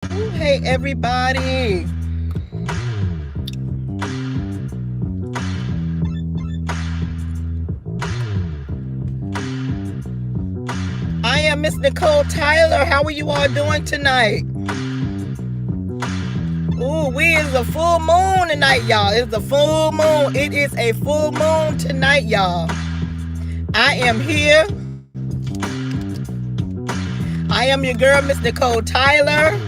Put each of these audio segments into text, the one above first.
Hey everybody. I am Miss Nicole Tyler. How are you all doing tonight? Ooh, it's a full moon tonight, y'all. It's a full moon. It is a full moon tonight, y'all. I am here. I am your girl, Miss Nicole Tyler.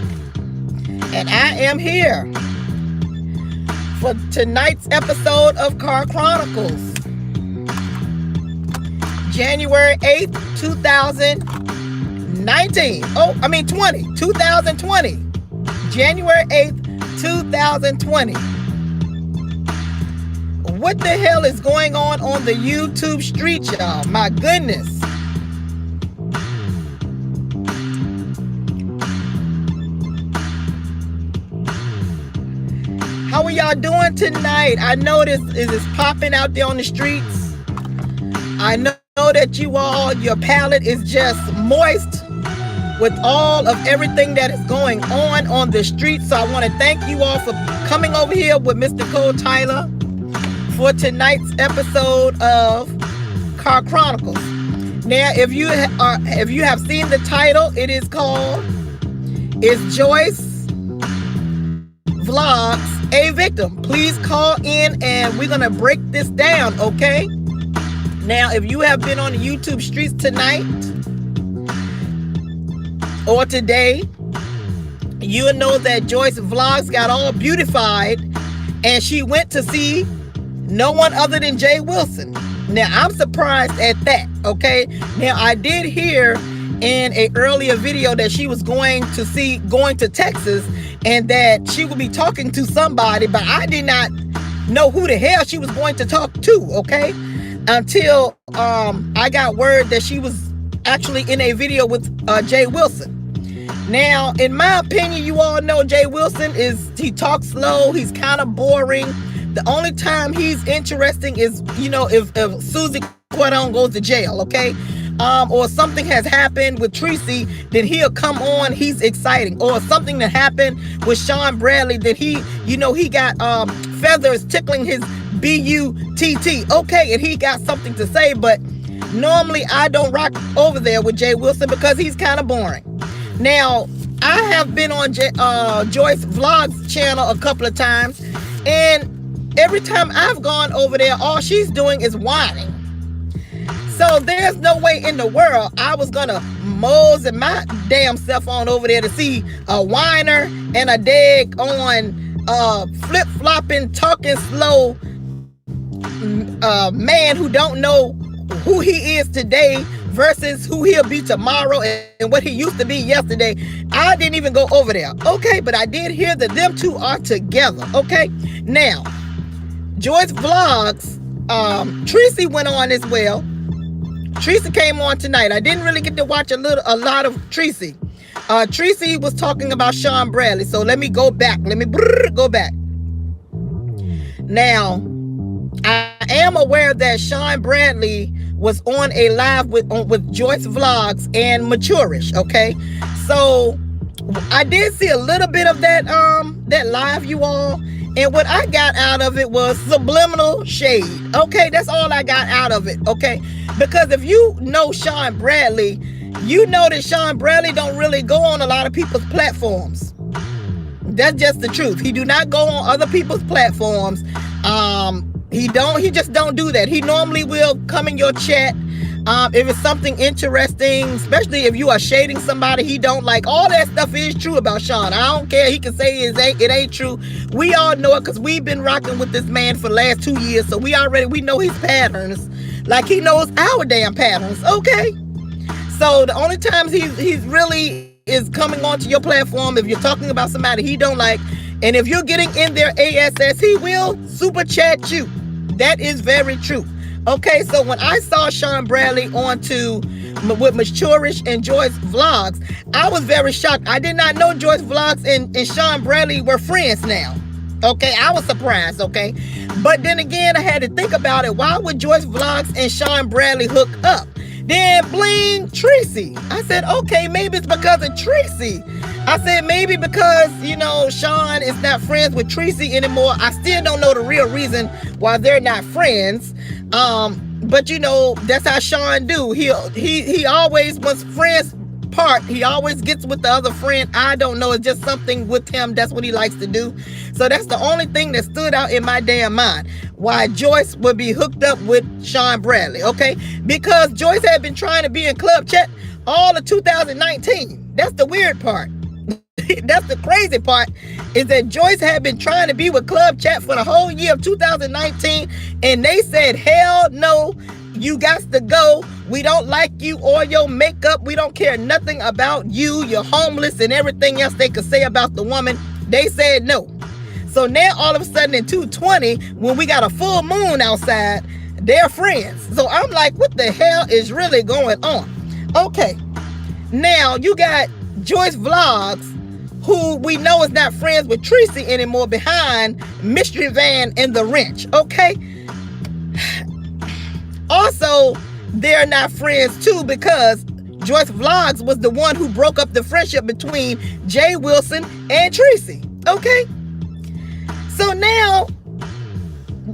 And I am here for tonight's episode of Car Chronicles. January 8th, 2019. 2020. January 8th, 2020. What the hell is going on the YouTube streets, y'all? My goodness. How are y'all doing tonight? I know this is popping out there on the streets. I know that your palate is just moist with all of everything that is going on the street. So I want to thank you all for coming over here with Miss Nicole Tyler for tonight's episode of Car Chronicles. Now, if you have seen the title, it is called "Is Joyce Vlogs a Victim?" Please call in and we're gonna break this down, okay? Now, if you have been on the YouTube streets tonight or today, you'll know that Joyce Vlogs got all beautified and she went to see no one other than Jay Wilson. Now, I'm surprised at that, okay? Now, I did hear in an earlier video that she was going to Texas and that she would be talking to somebody, but I did not know who the hell she was going to talk to, okay? Until I got word that she was actually in a video with Jay Wilson. Now, in my opinion, you all know Jay Wilson he talks slow, he's kind of boring. The only time he's interesting is, if Susie Quadon goes to jail, okay? Or something has happened with Tracy, then he'll come on, he's exciting. Or something that happened with Sean Bradley, that he got feathers tickling his butt, okay, and he got something to say. But normally I don't rock over there with Jay Wilson because he's kind of boring. Now, I have been on Joyce Vlogs channel a couple of times, and every time I've gone over there, all she's doing is whining. So there's no way in the world I was gonna mosey my damn self on over there to see a whiner and a dag on flip-flopping, talking slow man who don't know who he is today versus who he'll be tomorrow and what he used to be yesterday. I didn't even go over there, okay? But I did hear that them two are together, okay? Now, Joyce Vlogs, Tracy went on as well. Tracy came on tonight. I didn't really get to watch a lot of Tracy. Tracy was talking about Sean Bradley. So let me go back. Go back. Now, I am aware that Sean Bradley was on a live with Joyce Vlogs and Maturish, okay? So I did see a little bit of that live, you all. And what I got out of it was subliminal shade. Okay, that's all I got out of it, okay? Because if you know Sean Bradley, you know that Sean Bradley don't really go on a lot of people's platforms. That's just the truth. He do not go on other people's platforms. He just don't do that. He normally will come in your chat. If it's something interesting, especially if you are shading somebody he don't like, all that stuff is true about Sean. I don't care. He can say it ain't true. We all know it because we've been rocking with this man for the last 2 years. So we know his patterns like he knows our damn patterns. Okay. So the only times he's really is coming onto your platform if you're talking about somebody he don't like. And if you're getting in their ASS, he will super chat you. That is very true. Okay, so when I saw Sean Bradley with Maturish and Joyce Vlogs, I was very shocked. I did not know Joyce Vlogs and Sean Bradley were friends now. Okay, I was surprised, okay? But then again, I had to think about it. Why would Joyce Vlogs and Sean Bradley hook up? Then bling, Tracy. I said, okay, maybe it's because of Tracy. I said, maybe because, you know, Sean is not friends with Tracy anymore. I still don't know the real reason why they're not friends. But you know, that's how Sean do. He always, once friends part, he always gets with the other friend. I don't know. It's just something with him. That's what he likes to do. So that's the only thing that stood out in my damn mind. Why Joyce would be hooked up with Sean Bradley, okay? Because Joyce had been trying to be in club chat all of 2019. That's the weird part. That's the crazy part, is that Joyce had been trying to be with club chat for the whole year of 2019, and they said, hell no, you got to go. We don't like you or your makeup. We don't care nothing about you. You're homeless and everything else they could say about the woman. They said no. So now all of a sudden in 220, when we got a full moon outside, they're friends. So I'm like, what the hell is really going on? Okay, now you got Joyce Vlogs, who we know is not friends with Tracy anymore, behind Mystery Van and the Wrench, okay? Also, they're not friends too because Joyce Vlogs was the one who broke up the friendship between Jay Wilson and Tracy, okay? So now,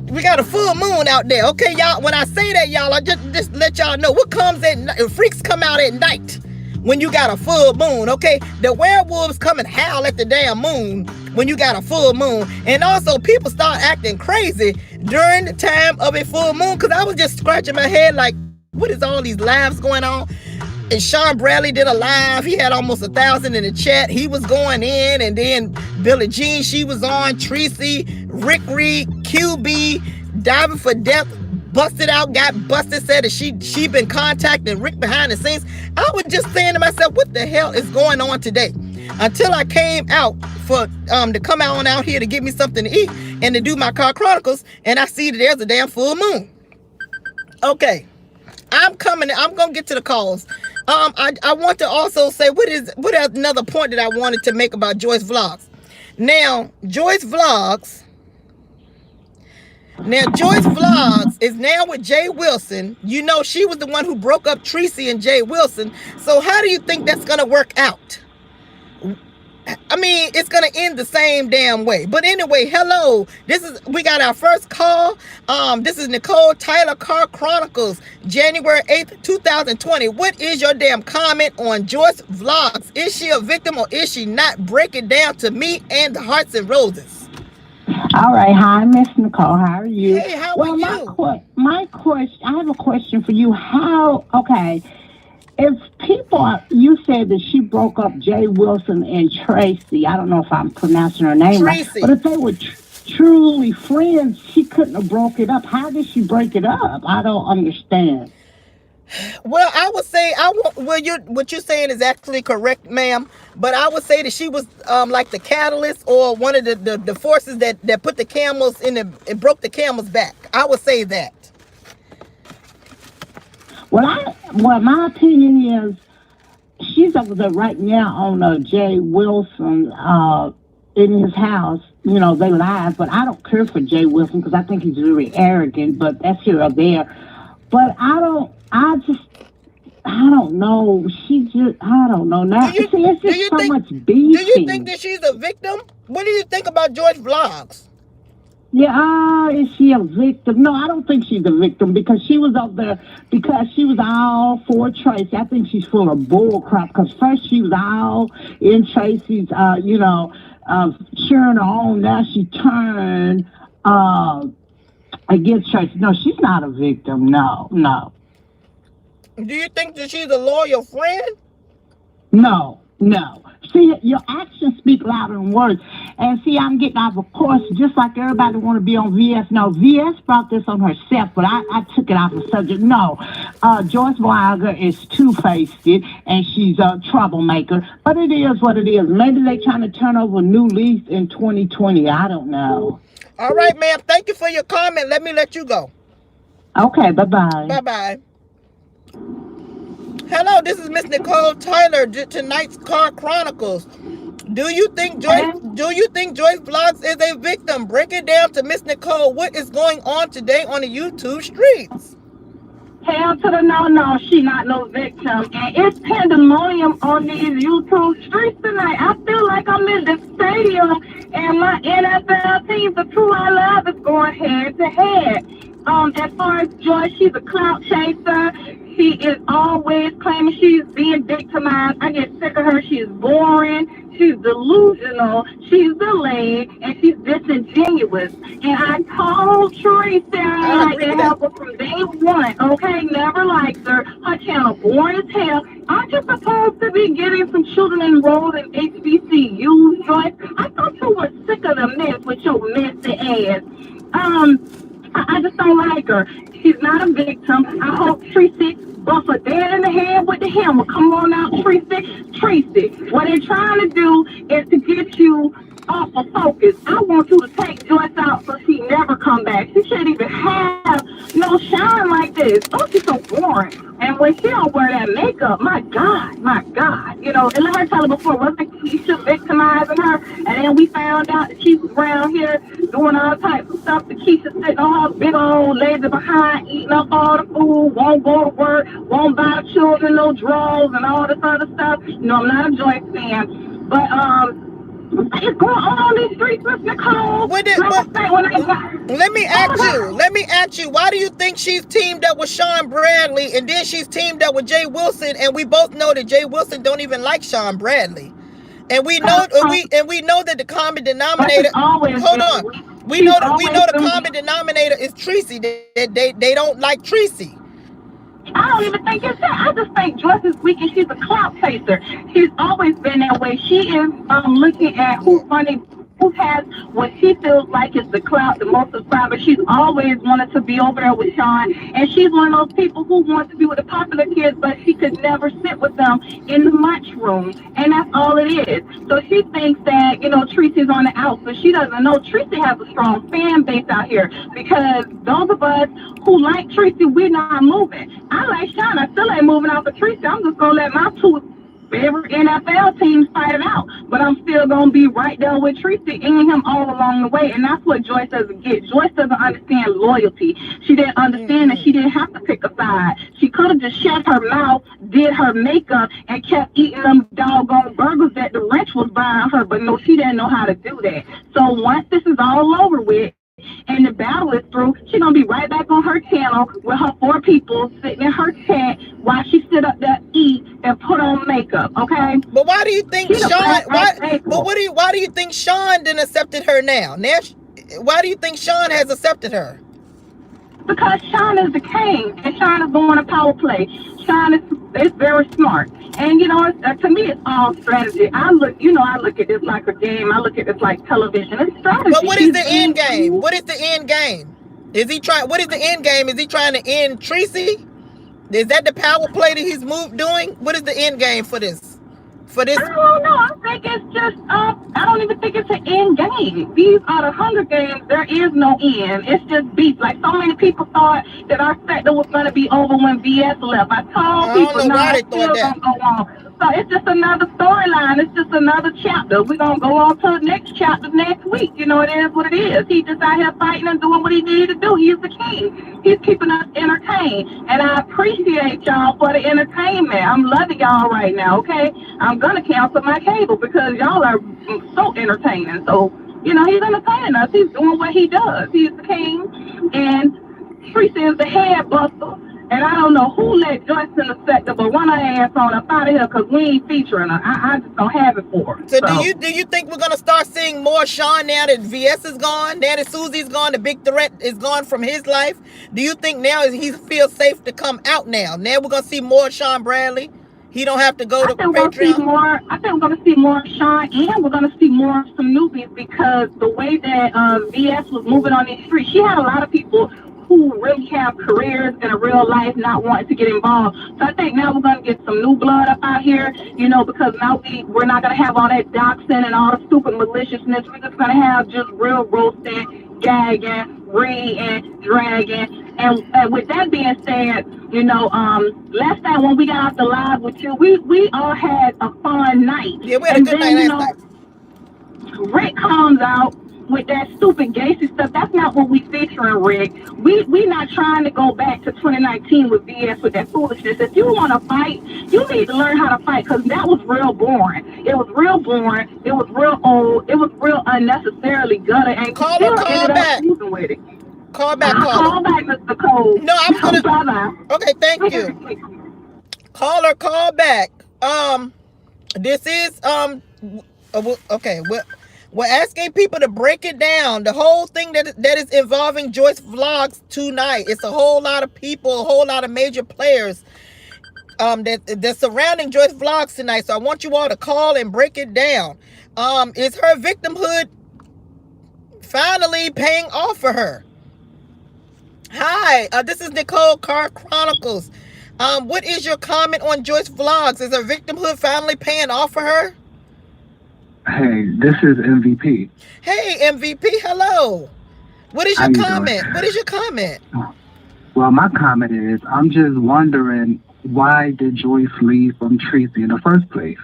we got a full moon out there, okay, y'all? When I say that, y'all, I just let y'all know what comes at night. Freaks come out at night when you got a full moon, okay? The werewolves come and howl at the damn moon when you got a full moon. And also, people start acting crazy during the time of a full moon, because I was just scratching my head like, what is all these lives going on? And Sean Bradley did a live. He had almost 1,000 in the chat. He was going in, and then Billie Jean, she was on. Tracy, Rick Reed, QB, Diving for Death, busted out, got busted, said that she been contacting Rick behind the scenes. I was just saying to myself, what the hell is going on today? Until I came out for to come out here to get me something to eat and to do my car chronicles, and I see that there's a damn full moon. Okay, I'm gonna get to the calls. I want to also say what is another point that I wanted to make about Joyce Vlogs. Now, Joyce Vlogs is now with Jay Wilson. You know, she was the one who broke up Tracy and Jay Wilson. So how do you think that's gonna work out? I mean, it's gonna end the same damn way. But anyway, hello. We got our first call. This is Nicole, Tyler Car Chronicles, January 8th, 2020. What is your damn comment on Joyce Vlogs? Is she a victim or is she not? Break it down to me and the Hearts and Roses. All right. Hi, Miss Nicole. How are you? Hey, how are you? My question, I have a question for you. If people, you said that she broke up Jay Wilson and Tracy. I don't know if I'm pronouncing her name right. But if they were truly friends, she couldn't have broke it up. How did she break it up? I don't understand. Well, I would say what you're saying is actually correct, ma'am. But I would say that she was like the catalyst or one of the forces that put the camels it broke the camel's back. I would say that. Well, my opinion is she's over there right now on Jay Wilson in his house. You know, they live, but I don't care for Jay Wilson because I think he's very arrogant, but that's here or there. But I don't know. I don't know. Now, it's just so much beefing. Do you think that she's a victim? What do you think about Joyce Vlogs? Yeah, is she a victim? No, I don't think she's a victim because she was up there because she was all for Tracy. I think she's full of bull crap because first she was all in Tracy's, cheering her on. Now she turned against Tracy. No, she's not a victim. No. Do you think that she's a loyal friend? No. See, your actions speak louder than words. And see, I'm getting off, of course, just like everybody want to be on VS. No, VS brought this on herself, but I took it off the subject. No, Joyce Vlogger is two-faced, and she's a troublemaker. But it is what it is. Maybe they're trying to turn over a new leaf in 2020. I don't know. All right, ma'am. Thank you for your comment. Let you go. Okay, bye-bye. Bye-bye. Hello, this is Miss Nicole Tyler, tonight's Car Chronicles. Do you think Joyce Vlogs is a victim? Break it down to Miss Nicole. What is going on today on the YouTube streets? Hell to the no, she not no victim. And it's pandemonium on these YouTube streets tonight. I feel like I'm in the stadium and my NFL team, the two I love, is going head to head. As far as Joy, she's a clout chaser. She is always claiming she's being victimized. I get sick of her. She's boring. She's delusional. She's delayed, and she's disingenuous. And I told Teresa I like to help her from day one. Okay, never liked her. Her channel boring as hell. Aren't you supposed to be getting some children enrolled in HBCUs, Joyce? I thought you were sick of the mess with your messy ass. I just don't like her. She's not a victim. I hope Tracy busts her dead in the head with the hammer. Come on out, Tracy. Tracy, what they're trying to do is to get you off of focus. I want you to take Joyce out so she never come back. She shouldn't even have no shine like this. Oh, she's so boring. And when she don't wear that makeup, my God. You know, and let her tell her before, wasn't Keisha victimizing her? And then we found out that she was around here doing all types of stuff. The Keisha sitting on her big old lazy behind, eating up all the food, won't go to work, won't buy the children no drawers and all this other stuff. You know, I'm not a Joyce fan. But, it's going on these streets with Nicole. Let me ask you, why do you think she's teamed up with Sean Bradley and then she's teamed up with Jay Wilson, and we both know that Jay Wilson don't even like Sean Bradley, and we know that the common denominator. Hold on, we know the common denominator is Tracy. They don't like Tracy. I don't even think it's that. I just think Joyce is weak and she's a clout chaser. She's always been that way. She is looking at who's funny, who has what she feels like is the clout, the most subscribers. She's always wanted to be over there with Sean, and she's one of those people who wants to be with the popular kids, but she could never sit with them in the lunchroom, and that's all it is. So she thinks that, you know, Tracy's on the outs, but she doesn't know Tracy has a strong fan base out here, because those of us who like Tracy, we're not moving. I like Sean. I still ain't moving out for Tracy. I'm just going to let my two favorite NFL teams fight it out, but I'm still gonna be right there with Tracy and him all along the way, and that's what Joyce doesn't get. Joyce doesn't understand loyalty. She didn't understand that she didn't have to pick a side. She could have just shut her mouth, did her makeup, and kept eating them doggone burgers that the wretch was buying her, but no, she didn't know how to do that. So once this is all over with, and the battle is through, she's gonna be right back on her channel with her 4 people sitting in her tent while she sit up there, eat, and put on makeup. Okay. But why do you think Sean? Why do you think Sean didn't accepted her now? Why do you think Sean has accepted her? Because Sean is the king, and Sean is going to power play. Sean is very smart, and you know, to me, it's all strategy. I look at this like a game. I look at this like television. It's strategy. But what is the end game? What is the end game? Is he trying? What is the end game? Is he trying to end Tracy? Is that the power play that he's doing? What is the end game for this? I don't know. I think it's just, I don't even think it's an end game. These are the Hunger Games. There is no end. It's just beef. Like, so many people thought that our sector was going to be over when VS left. I told people, no, it's still going to go on. So it's just another storyline. It's just another chapter. We're going to go on to the next chapter next week. You know, it is what it is. He's just out here fighting and doing what he needed to do. He's the king. He's keeping us entertained. And I appreciate y'all for the entertainment. I'm loving y'all right now, okay? I'm going to cancel my cable because y'all are so entertaining. So, you know, he's entertaining us. He's doing what he does. He's the king. And Tracy is the head buster. And I don't know who let Joyce in the sector, but run her ass on up out of here because we ain't featuring her. I just don't have it for her. So do you think we're gonna start seeing more Sean now that VS is gone, now that Susie's gone, the big threat is gone from his life? Do you think now he feels safe to come out now? Now we're gonna see more Sean Bradley. He don't have to go to Patreon. I think we're gonna see more Sean, and we're gonna see more of some newbies, because the way that VS was moving on these streets, she had a lot of people who really have careers in a real life not wanting to get involved. So I think now we're going to get some new blood up out here, you know, because now we're not going to have all that doxing and all the stupid maliciousness. We're just going to have just real roasting, gagging, reading, dragging. And with that being said, you know, last time when we got off the live with you, we all had a fun night. Yeah, we had a good night last night. Rick comes out with that stupid Gacy stuff. That's not what we featuring, Rick. We not trying to go back to 2019 with VS with that foolishness. If you want to fight, you need to learn how to fight, because that was real boring. It was real boring. It was real old. It was real unnecessarily gutter, and you Caller, still call ended up back. losing with it. Call back, I'll caller. call back, Mr. Cole. No, I was gonna. Bye-bye. Okay, thank you. Caller, call back. This is okay. We're asking people to break it down. The whole thing that is involving Joyce Vlogs tonight. It's a whole lot of people, a whole lot of major players that's surrounding Joyce Vlogs tonight. So I want you all to call and break it down. Is her victimhood finally paying off for her? Hi, this is Nicole, Car Chronicles. What is your comment on Joyce Vlogs? Is her victimhood finally paying off for her? Hey, this is MVP. Hey, MVP, hello. What is your comment? What is your comment? Well, my comment is, I'm just wondering, why did Joyce leave from Tracy in the first place?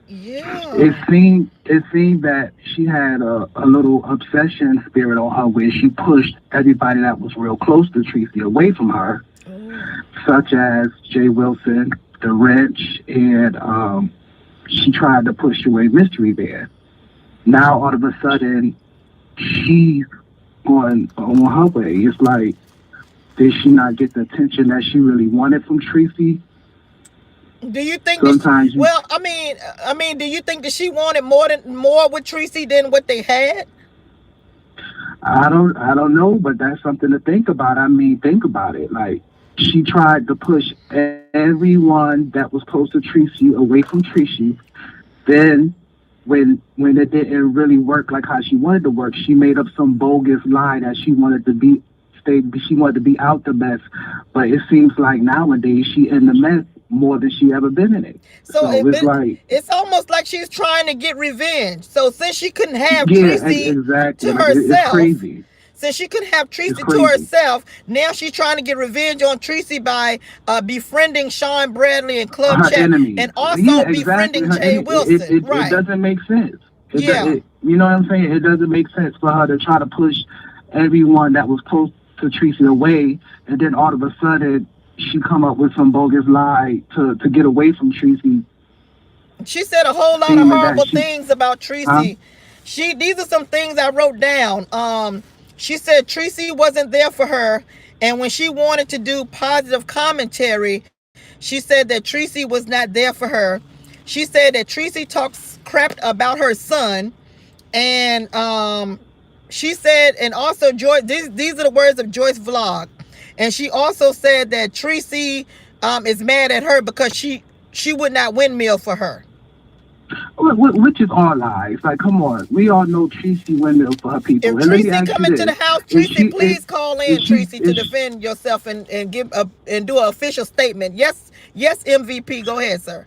Yeah. It seemed that she had a little obsession spirit on her, where she pushed everybody that was real close to Tracy away from her, such as Jay Wilson, the Wrench, and she tried to push away Mystery Bear. Now all of a sudden, she's going on her way. It's like, did she not get the attention that she really wanted from Tracy? Do you think? Sometimes I mean, do you think that she wanted more with Tracy than what they had? I don't know, but that's something to think about. I mean, think about it. Like, she tried to push everyone that was close to Tracy away from Tracy. Then, when it didn't really work like how she wanted to work, she made up some bogus lie that she wanted to be out the mess. But it seems like nowadays she in the mess more than she ever been in it. So it's almost like she's trying to get revenge. So since she couldn't have Tracy to herself, it's crazy. Since she couldn't have Tracy to herself, now she's trying to get revenge on Tracy by befriending Sean Bradley and Club Chat, and also befriending Jay Wilson. It doesn't make sense. You know what I'm saying? It doesn't make sense for her to try to push everyone that was close to Tracy away, and then all of a sudden she come up with some bogus lie to get away from Tracy. She said a whole lot of horrible things about Tracy. These are some things I wrote down. She said Tracy wasn't there for her, and when she wanted to do positive commentary, she said that Tracy was not there for her. She said that Tracy talks crap about her son, and she said, and also Joyce, these are the words of Joyce Vlog, and she also said that Tracy is mad at her because she would not windmill for her. Which is all lies. Like, come on. We all know Tracy windmill for her people. If Tracy come into the house, Tracy, please call in, Tracy, to defend yourself and give and do an official statement. Yes, MVP. Go ahead, sir.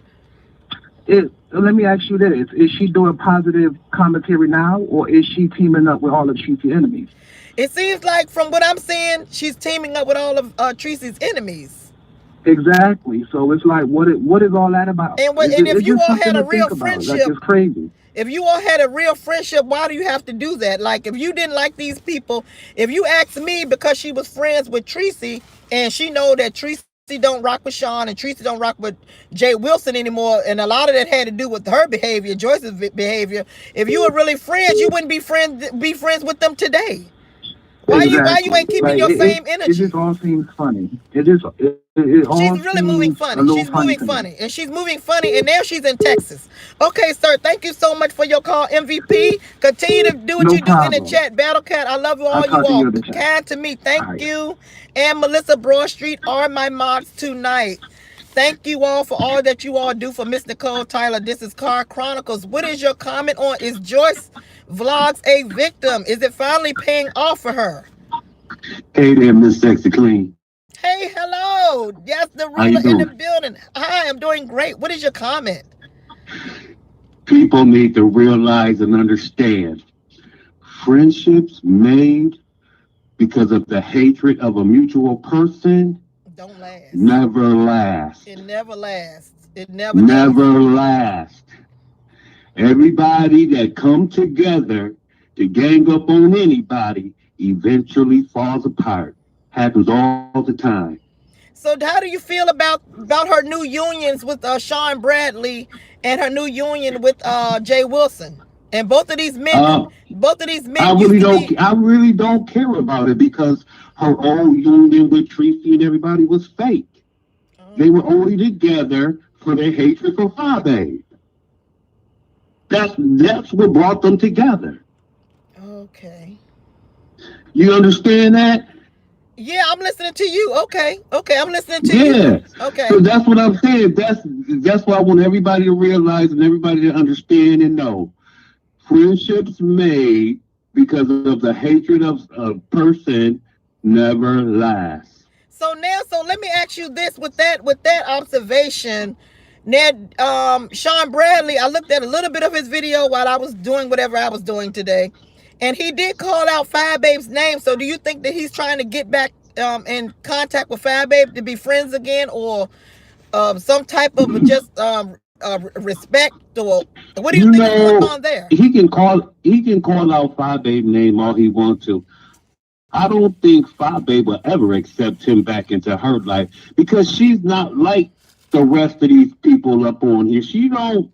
Let me ask you this. Is she doing positive commentary now, or is she teaming up with all of Tracy's enemies? It seems like, from what I'm seeing, she's teaming up with all of Tracy's enemies. Exactly. So it's like, what is all that about? And if you all had a real friendship, like, it's crazy. If you all had a real friendship, why do you have to do that? Like, if you didn't like these people, if you asked me because she was friends with Tracy and she know that Tracy don't rock with Sean and Tracy don't rock with Jay Wilson anymore, and a lot of that had to do with her behavior, Joyce's behavior. If you were really friends, you wouldn't be friends with them today. Why you ain't keeping your same energy? It just all seems funny. She's really moving funny. She's moving funny. And she's moving funny, and now she's in Texas. Okay, sir, thank you so much for your call, MVP. Continue to do what you do in the chat. Battle Cat, I love all you all. Kind to me. Thank you. And Melissa Broad Street are my mods tonight. Thank you all for all that you all do for Miss Nicole Tyler. This is Car Chronicles. What is your comment on, is Joyce Vlogs a victim? Is it finally paying off for her? Hey there, Miss Sexy Clean. Hey, hello. Yes, the ruler in the building. Hi, I'm doing great. What is your comment? People need to realize and understand friendships made because of the hatred of a mutual person don't last. Never last. It never lasts. It never lasts. Everybody that come together to gang up on anybody eventually falls apart. Happens all the time. So how do you feel about her new unions with Sean Bradley and her new union with Jay Wilson? And both of these men used to be. I really don't care about it because her old union with Tracy and everybody was fake. They were only together for their hatred for Fabe. That's what brought them together. Okay. You understand that? Yeah, I'm listening to you. Okay, I'm listening to you. Yeah. Okay. So that's what I'm saying. That's why I want everybody to realize and everybody to understand and know. Friendships made because of the hatred of a person never last. So let me ask you this with that observation. Ned, Sean Bradley, I looked at a little bit of his video while I was doing whatever I was doing today, and he did call out Fababe's name. So do you think that he's trying to get back in contact with Fababe to be friends again, or some type of just respect, or what do you think is going on there? He can call out Fababe's name all he wants to. I don't think Fabe will ever accept him back into her life because she's not like the rest of these people up on here. She don't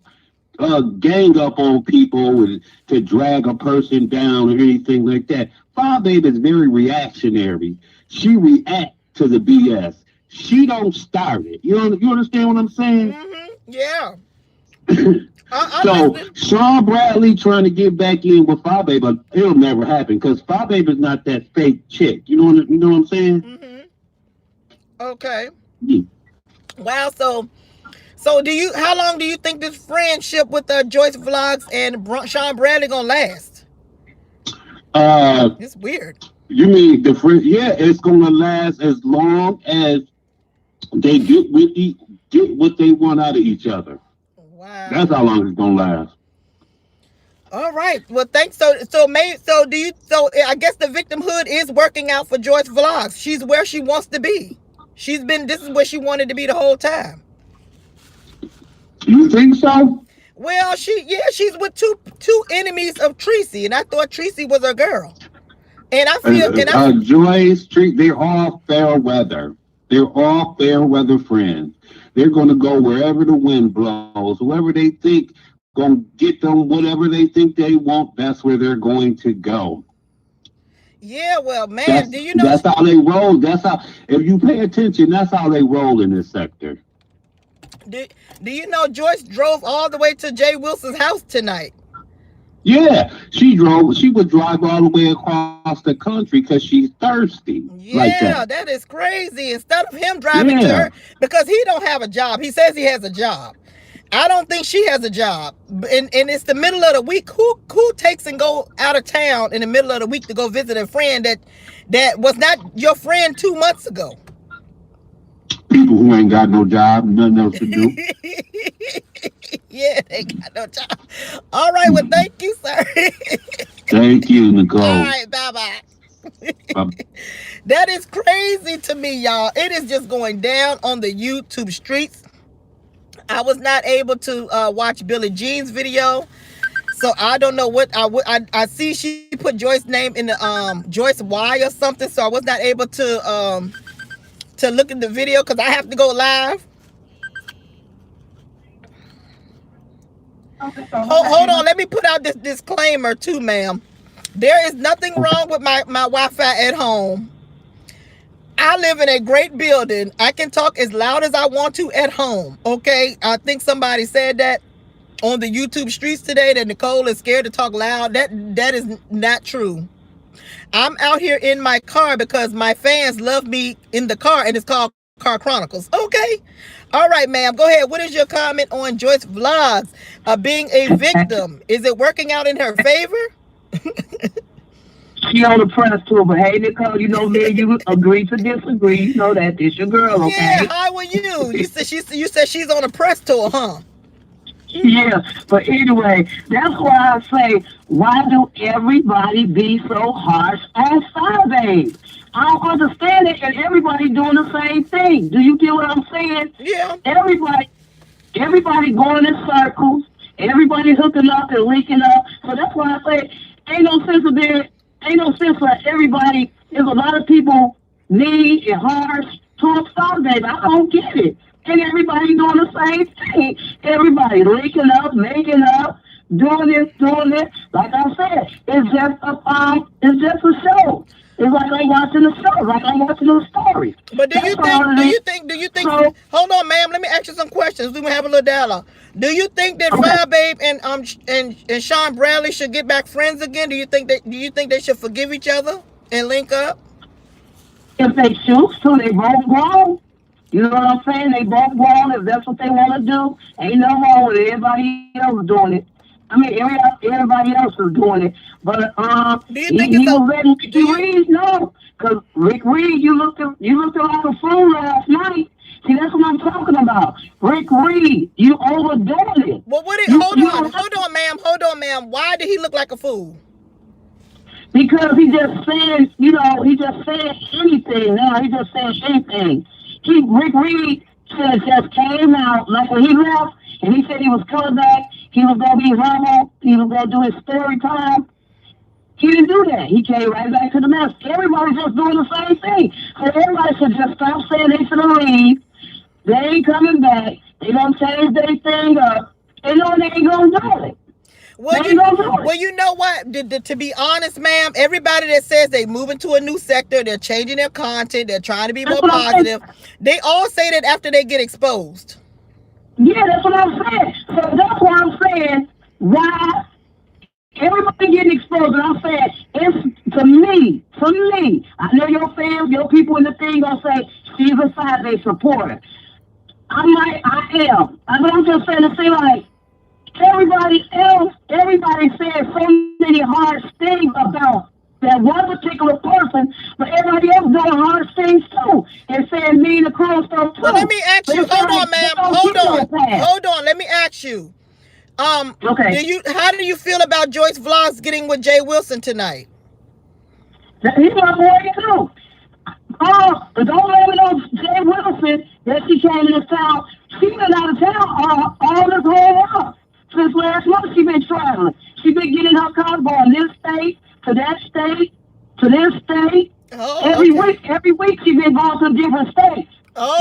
gang up on people to drag a person down or anything like that. Fabe is very reactionary. She reacts to the BS. She don't start it. You understand what I'm saying? Mm-hmm. Yeah. So Sean Bradley trying to get back in with Fabe, but it'll never happen because Fabe is not that fake chick. You know what I'm saying? Mm-hmm. Okay. Yeah. Wow. So how long do you think this friendship with Joyce Vlogs and Sean Bradley gonna last? It's weird. You mean the friend? Yeah, it's gonna last as long as they get what they want out of each other. Wow. That's how long it's gonna last. All right. Well, thanks. So I guess the victimhood is working out for Joyce Vlogs. She's where she wants to be. This is where she wanted to be the whole time. You think so? Well, she's with two enemies of Tracy, and I thought Tracy was her girl. And I feel Joyce, they're all fair weather. They're all fair weather friends. They're going to go wherever the wind blows. Whoever they think going to get them whatever they think they want, that's where they're going to go. Yeah, well, man, do you know? That's how they roll. That's how, if you pay attention, that's how they roll in this sector. Do you know Joyce drove all the way to Jay Wilson's house tonight? Yeah, she would drive all the way across the country because she's thirsty. Yeah, like that is crazy. Instead of him driving to her, because he don't have a job. He says he has a job. I don't think she has a job. And it's the middle of the week. Who takes and go out of town in the middle of the week to go visit a friend that was not your friend 2 months ago? People who ain't got no job, nothing else to do. Yeah, they got no job. All right, well, thank you, sir. Thank you, Nicole. All right, bye-bye. That is crazy to me, y'all. It is just going down on the YouTube streets. I was not able to watch Billie Jean's video, so I don't know what I see. She put Joyce's name in the Joyce Y or something, so I was not able to look at the video because I have to go live. Hold on, let me put out this disclaimer too, ma'am. There is nothing wrong with my Wi-Fi at home. I live in a great building. I can talk as loud as I want to at home, okay? I think somebody said that on the YouTube streets today, that Nicole is scared to talk loud. That is not true. I'm out here in my car because my fans love me in the car, and it's called Car Chronicles. Okay. All right, ma'am. Go ahead. What is your comment on Joyce Vlogs being a victim? Is it working out in her favor? She on the press tour, but hey, Nicole, you know me and you agree to disagree. You know that it's your girl, okay? Yeah, how are you? You said she's on a press tour, huh? Yeah, but anyway, that's why I say, why do everybody be so harsh on Fabe? I don't understand it, and everybody doing the same thing. Do you get what I'm saying? Yeah. Everybody going in circles. Everybody hooking up and linking up. So that's why I say, ain't no sense of there. Ain't no sense for everybody. There's a lot of people mean and harsh towards Star Baby. I don't get it. And everybody doing the same thing. Everybody linking up, making up, doing this, doing it. Like I said, it's just a show. It's like I'm watching a show, like I'm watching a story. But do you think? So, Hold on, ma'am. Let me ask you some questions. We can have a little dialogue. Do you think that okay. Fire Babe and Sean Bradley should get back friends again? Do you think they should forgive each other and link up? If they choose to, they both grown. You know what I'm saying? They both grown. If that's what they want to do, ain't no wrong with it. Everybody else doing it. I mean, everybody else is doing it. But Do you think he was letting Ricky Reed know. Because Rick Reed, you looked like a fool last night. See, that's what I'm talking about. Rick Reed, you overdoing it. Well, hold on, ma'am. Why did he look like a fool? Because he just saying, he just saying anything now. He just saying anything. Rick Reed just came out, like when he left, and he said he was coming back, he was going to be humble, he was going to do his story time. He didn't do that. He came right back to the mess. Everybody's just doing the same thing. So everybody should just stop saying they should leave. They ain't coming back. They going to change their thing up. They know they ain't going to do it. Well, you know what? To be honest, ma'am, everybody that says they moving to a new sector, they're changing their content, they're trying to be more positive, they all say that after they get exposed. Yeah, that's what I'm saying. So that's why I'm saying why everybody getting exposed. And I'm saying it's to me. I know your fans, your people in the thing gonna say she's a side-based supporter. I am. I'm just saying to say like everybody said so many harsh things about that one particular person, but everybody else doing harsh things too, and saying me and Nicole stuff too. Well, let me ask you. Hold on, ma'am. Hold on. Let me ask you. Okay. How do you feel about Joyce Vlogs getting with Jay Wilson tonight? He's my boy too. Don't let me know Jay Wilson that she came to this town. She been out of town all this whole month. Since last month she been traveling. She been getting her car going this state to that state to this state. Oh, every week she been going to different states.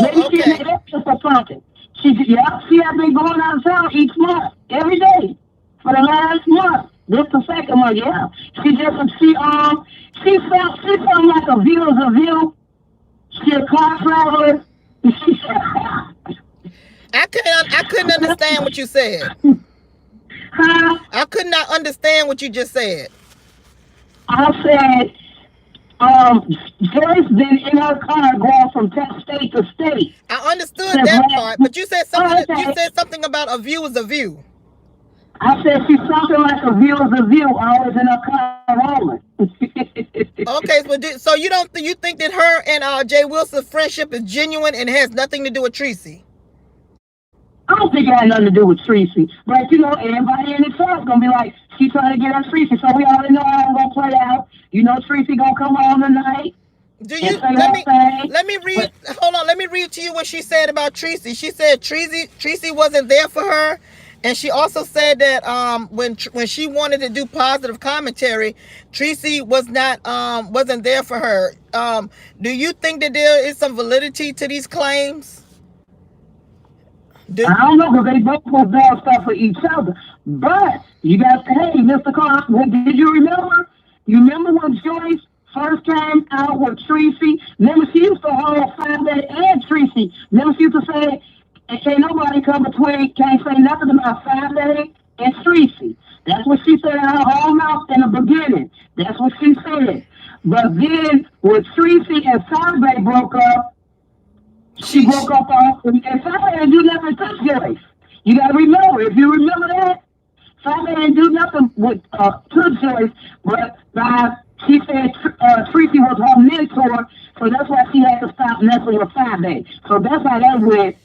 Maybe she made extra for something. She has been going out of town each month, every day for the last month. This the second month, yeah. She felt like a view is a view. She a car traveler. I couldn't understand what you said. Huh? I could not understand what you just said. I said, Joyce been in her car going from state to state. I understood that part, but you said something. You said something about a view is a view. I said she's something like a view is a view, always in her car rolling. Okay, so you think that her and Jay Wilson's friendship is genuine and has nothing to do with Tracy? I don't think it had nothing to do with Tracy. But, everybody in the club's going to be like, she's trying to get at Tracy. So we already know how it's going to play out. Tracy going to come on tonight. Let me read. Hold on. Let me read to you what she said about Tracy. She said Tracy wasn't there for her. And she also said that when she wanted to do positive commentary, Tracy wasn't there for her. Do you think that there is some validity to these claims? I don't know, because they both was doing stuff for each other. But you got to, hey, Mr. Carr, did you remember? You remember when Joyce first came out with Tracy? Remember, she used to hold 5 Day and Tracy. Remember, she used to say, can't nobody come between, can't say nothing about 5 Day and Tracy. That's what she said in her whole mouth in the beginning. That's what she said. But then when Tracy and 5 Day broke up, she broke up and 5 Day didn't do nothing to Joyce. You got to remember, if you remember that, 5 Day didn't do nothing to Joyce, but she said Tracy was her mentor, so that's why she had to stop messing with 5 Day. So that's how that went.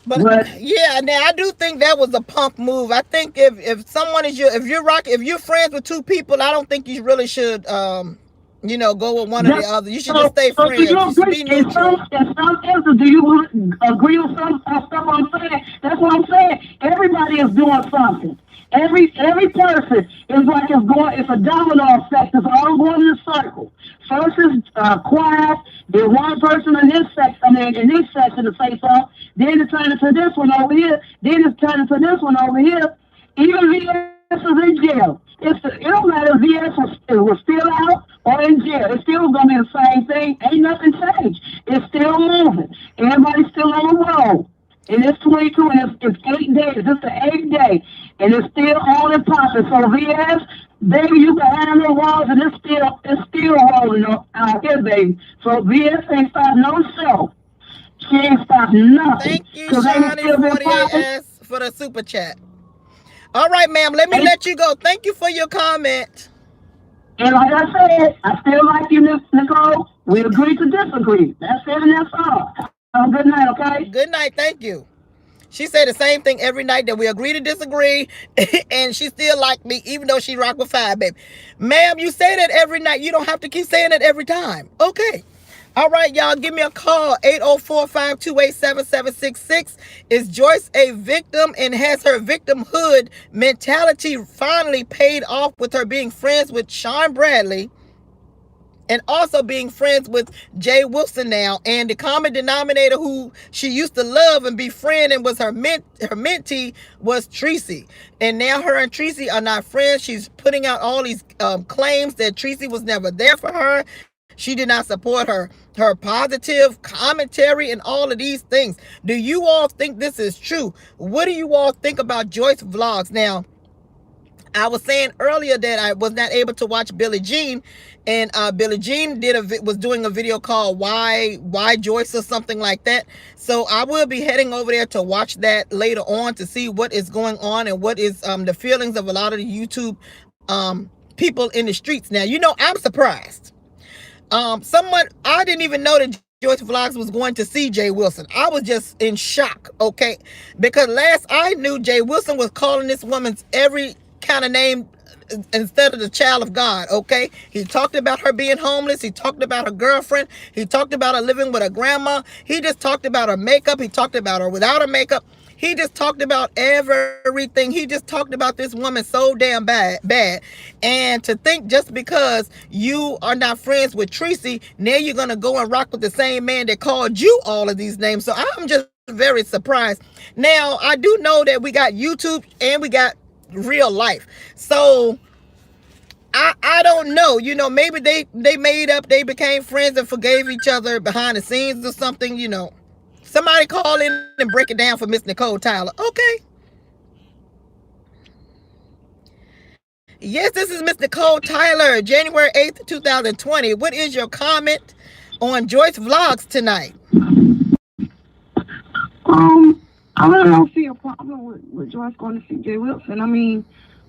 But yeah, now I do think that was a punk move. I think if someone is if you're friends with two people, I don't think you really should go with one or the other. You should just stay friends. Do you agree? In some instances, do you agree with some stuff I'm saying? That's what I'm saying. Everybody is doing something. Every person is like it's a domino effect. It's all going in a circle. First is quiet. Then one person in this section, in this section to say something. Then it's turning to this one over here. Then it's turning to this one over here. Even VS is in jail. It don't matter if VS was still out or in jail. It's still going to be the same thing. Ain't nothing changed. It's still moving. Everybody's still on the road. And it's 22 and it's 8 days. It's the 8th day. And it's still on and popping. So VS, baby, you can have no walls and it's still rolling out here, baby. So VS ain't stopped no show. She ain't stopped nothing. Thank you, Shawnee48S, for the super chat. All right, ma'am, let me let you go. Thank you for your comment. And like I said, I still like you, Miss Nicole. We agree to disagree. That's it and that's all. Have a good night, okay? Good night, thank you. She said the same thing every night, that we agree to disagree, and she still like me, even though she rock with 5, baby. Ma'am, you say that every night. You don't have to keep saying it every time. Okay. All right, y'all, give me a call, 804-528-7766. Is Joyce a victim, and has her victimhood mentality finally paid off with her being friends with Sean Bradley and also being friends with Jay Wilson now? And the common denominator who she used to love and befriend and was her mentee was Tracy. And now her and Tracy are not friends. She's putting out all these claims that Tracy was never there for her. She did not support her positive commentary and all of these things. Do you all think this is true? What do you all think about Joyce Vlogs? Now, I was saying earlier that I was not able to watch Billie Jean, and Billie Jean was doing a video called Why Joyce or something like that. So I will be heading over there to watch that later on to see what is going on and what is the feelings of a lot of the YouTube people in the streets. Now, you know, I'm surprised. I didn't even know that Joyce Vlogs was going to see Jay Wilson. I was just in shock, okay? Because last I knew, Jay Wilson was calling this woman's every kind of name instead of the child of God, okay? He talked about her being homeless. He talked about her girlfriend. He talked about her living with her grandma. He just talked about her makeup. He talked about her without her makeup. He just talked about everything. He just talked about this woman so damn bad. And to think just because you are not friends with Tracy, now you're going to go and rock with the same man that called you all of these names. So I'm just very surprised. Now, I do know that we got YouTube and we got real life. So I don't know. You know, maybe they made up, they became friends and forgave each other behind the scenes or something, you know. Somebody call in and break it down for Miss Nicole Tyler. Okay. Yes, this is Miss Nicole Tyler, January 8th, 2020. What is your comment on Joyce Vlogs tonight? I really don't see a problem with Joyce going to see Jay Wilson. I mean,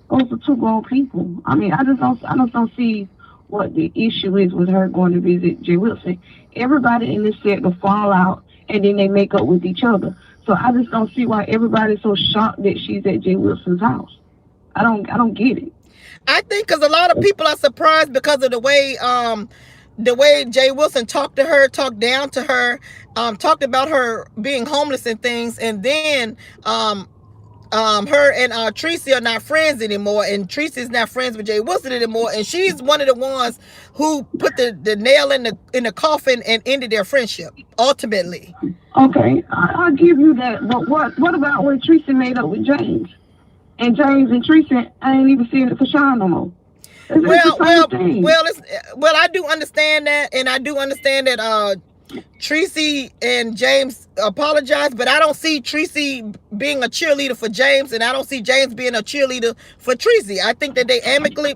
those are two grown people. I mean, I just don't see what the issue is with her going to visit Jay Wilson. Everybody in this set will fall out, and then they make up with each other. So I just don't see why everybody's so shocked that she's at Jay Wilson's house. I don't get it. I think because a lot of people are surprised because of the way Jay Wilson talked to her, talked down to her, talked about her being homeless and things, and then her and Tracy are not friends anymore, and Tracy's not friends with Jay Wilson anymore, and she's one of the ones who put the nail in the coffin and ended their friendship ultimately. Okay, I'll give you that, but what about when Tracy made up with James? And James and Tracy, I ain't even seeing it for Sean no more. Well, I do understand that, and I do understand that Tracy and James apologized, but I don't see Tracy being a cheerleader for James, and I don't see James being a cheerleader for Tracy. I think that they amicably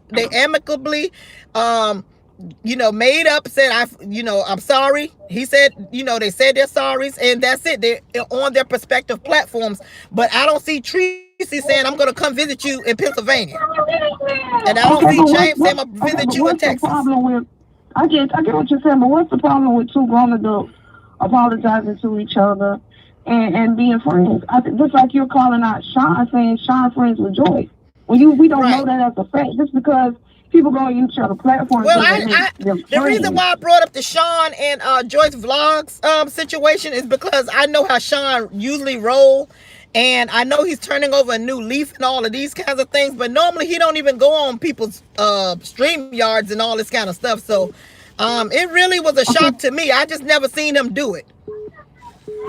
made up, said I'm sorry. He said, they said their sorries, and that's it. They're on their respective platforms, but I don't see Tracy saying I'm gonna come visit you in Pennsylvania, and I don't see James saying I'm gonna visit you in Texas. I get what you're saying, but what's the problem with two grown adults apologizing to each other and being friends? I think just like you're calling out Sean, saying Sean friends with Joyce. When we don't know that as a fact, just because people go on each other platforms. Well, the reason why I brought up the Sean and Joyce Vlogs situation is because I know how Sean usually roll. And I know he's turning over a new leaf and all of these kinds of things, but normally he don't even go on people's stream yards and all this kind of stuff. So it really was a shock to me. I just never seen him do it.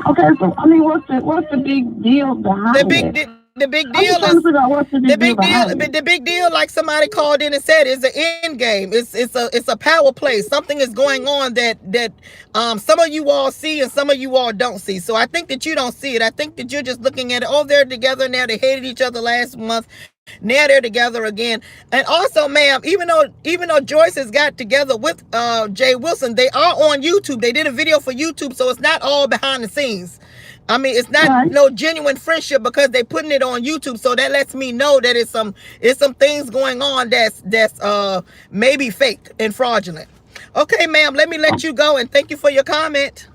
Okay, so I mean, what's the big deal behind it? The big deal is the big deal. Like somebody called in and said, is an end game. It's a power play. Something is going on that some of you all see and some of you all don't see. So I think that you don't see it. I think that you're just looking at it. Oh, they're together now. They hated each other last month. Now they're together again. And also, ma'am, even though Joyce has got together with Jay Wilson, they are on YouTube. They did a video for YouTube, so it's not all behind the scenes. I mean, it's not no genuine friendship because they're putting it on YouTube. So that lets me know that it's some things going on that's maybe fake and fraudulent. Okay, ma'am, let me let you go and thank you for your comment.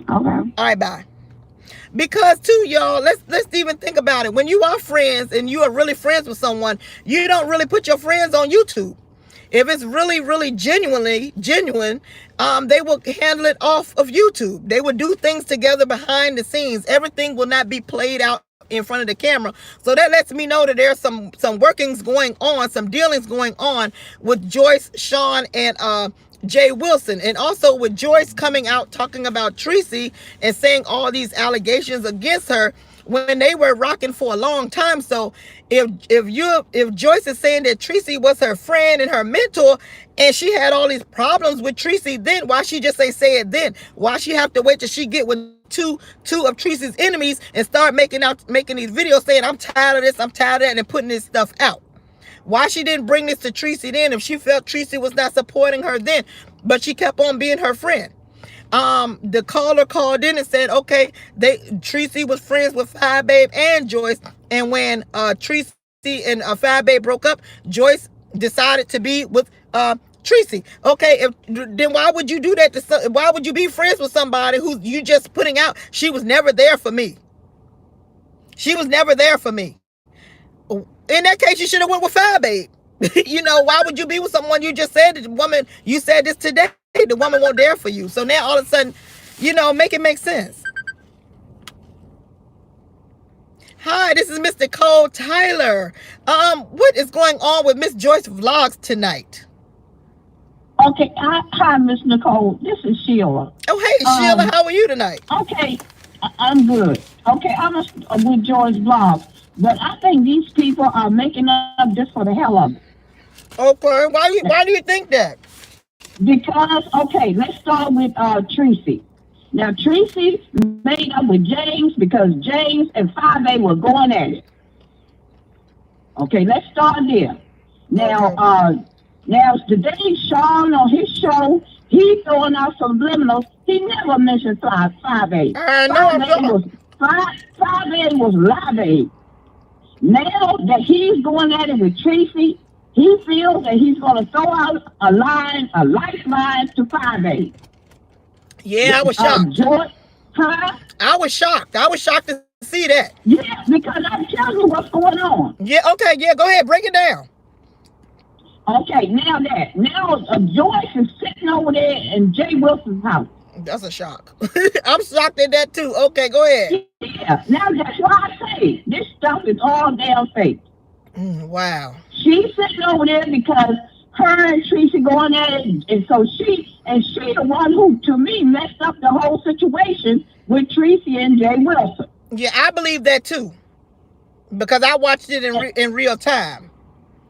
Okay. All right, bye. Because too, y'all, let's even think about it. When you are friends and you are really friends with someone, you don't really put your friends on YouTube. If it's really, really genuine, they will handle it off of YouTube. They will do things together behind the scenes. Everything will not be played out in front of the camera. So that lets me know that there's some workings going on, some dealings going on with Joyce, Sean, and Jay Wilson. And also with Joyce coming out talking about Tracy and saying all these allegations against her when they were rocking for a long time. So if Joyce is saying that Tracy was her friend and her mentor and she had all these problems with Tracy, then why she just say it then? Why she have to wait till she get with two of Tracy's enemies and start making these videos saying I'm tired of this, I'm tired of that, and putting this stuff out? Why she didn't bring this to Tracy then if she felt Tracy was not supporting her then, but she kept on being her friend? The caller called in and said, okay, Tracy was friends with Five Babe and Joyce, and when Tracy and Five Babe broke up, Joyce decided to be with Tracy. Okay, then why would you do that? Why would you be friends with somebody who you just putting out? She was never there for me. She was never there for me. In that case, you should have went with Five Babe. Why would you be with someone you just said the woman, you said this today, the woman wasn't there for you. So now all of a sudden, make it make sense. Hi, this is Miss Nicole Tyler. What is going on with Miss Joyce Vlogs tonight? Okay, hi, Miss Nicole. This is Sheila. Oh, hey, Sheila, how are you tonight? Okay, I'm good. Okay, I'm with Joyce Vlogs. But I think these people are making up just for the hell of it. Okay, why do you think that? Because, okay, let's start with Tracy. Now, Tracy made up with James because James and Five A were going at it. Okay, let's start there. Now, now today, Sean on his show, he's throwing out subliminals. He never mentioned Five A. Five A was Live A. Now that he's going at it with Tracy, he feels that he's going to throw out a lifeline to Five A. Yeah, I was shocked. I was shocked. I was shocked to see that. Yeah, because I'm telling you what's going on. Yeah, okay, yeah, go ahead, break it down. Okay, now Joyce is sitting over there in Jay Wilson's house. That's a shock. I'm shocked at that too. Okay, go ahead. Yeah, now that's why I say this stuff is all damn fake. Wow. She's sitting over there because her and Tracy going at it, and so she the one who, to me, messed up the whole situation with Tracy and Jay Wilson. Yeah, I believe that too, because I watched it in real time.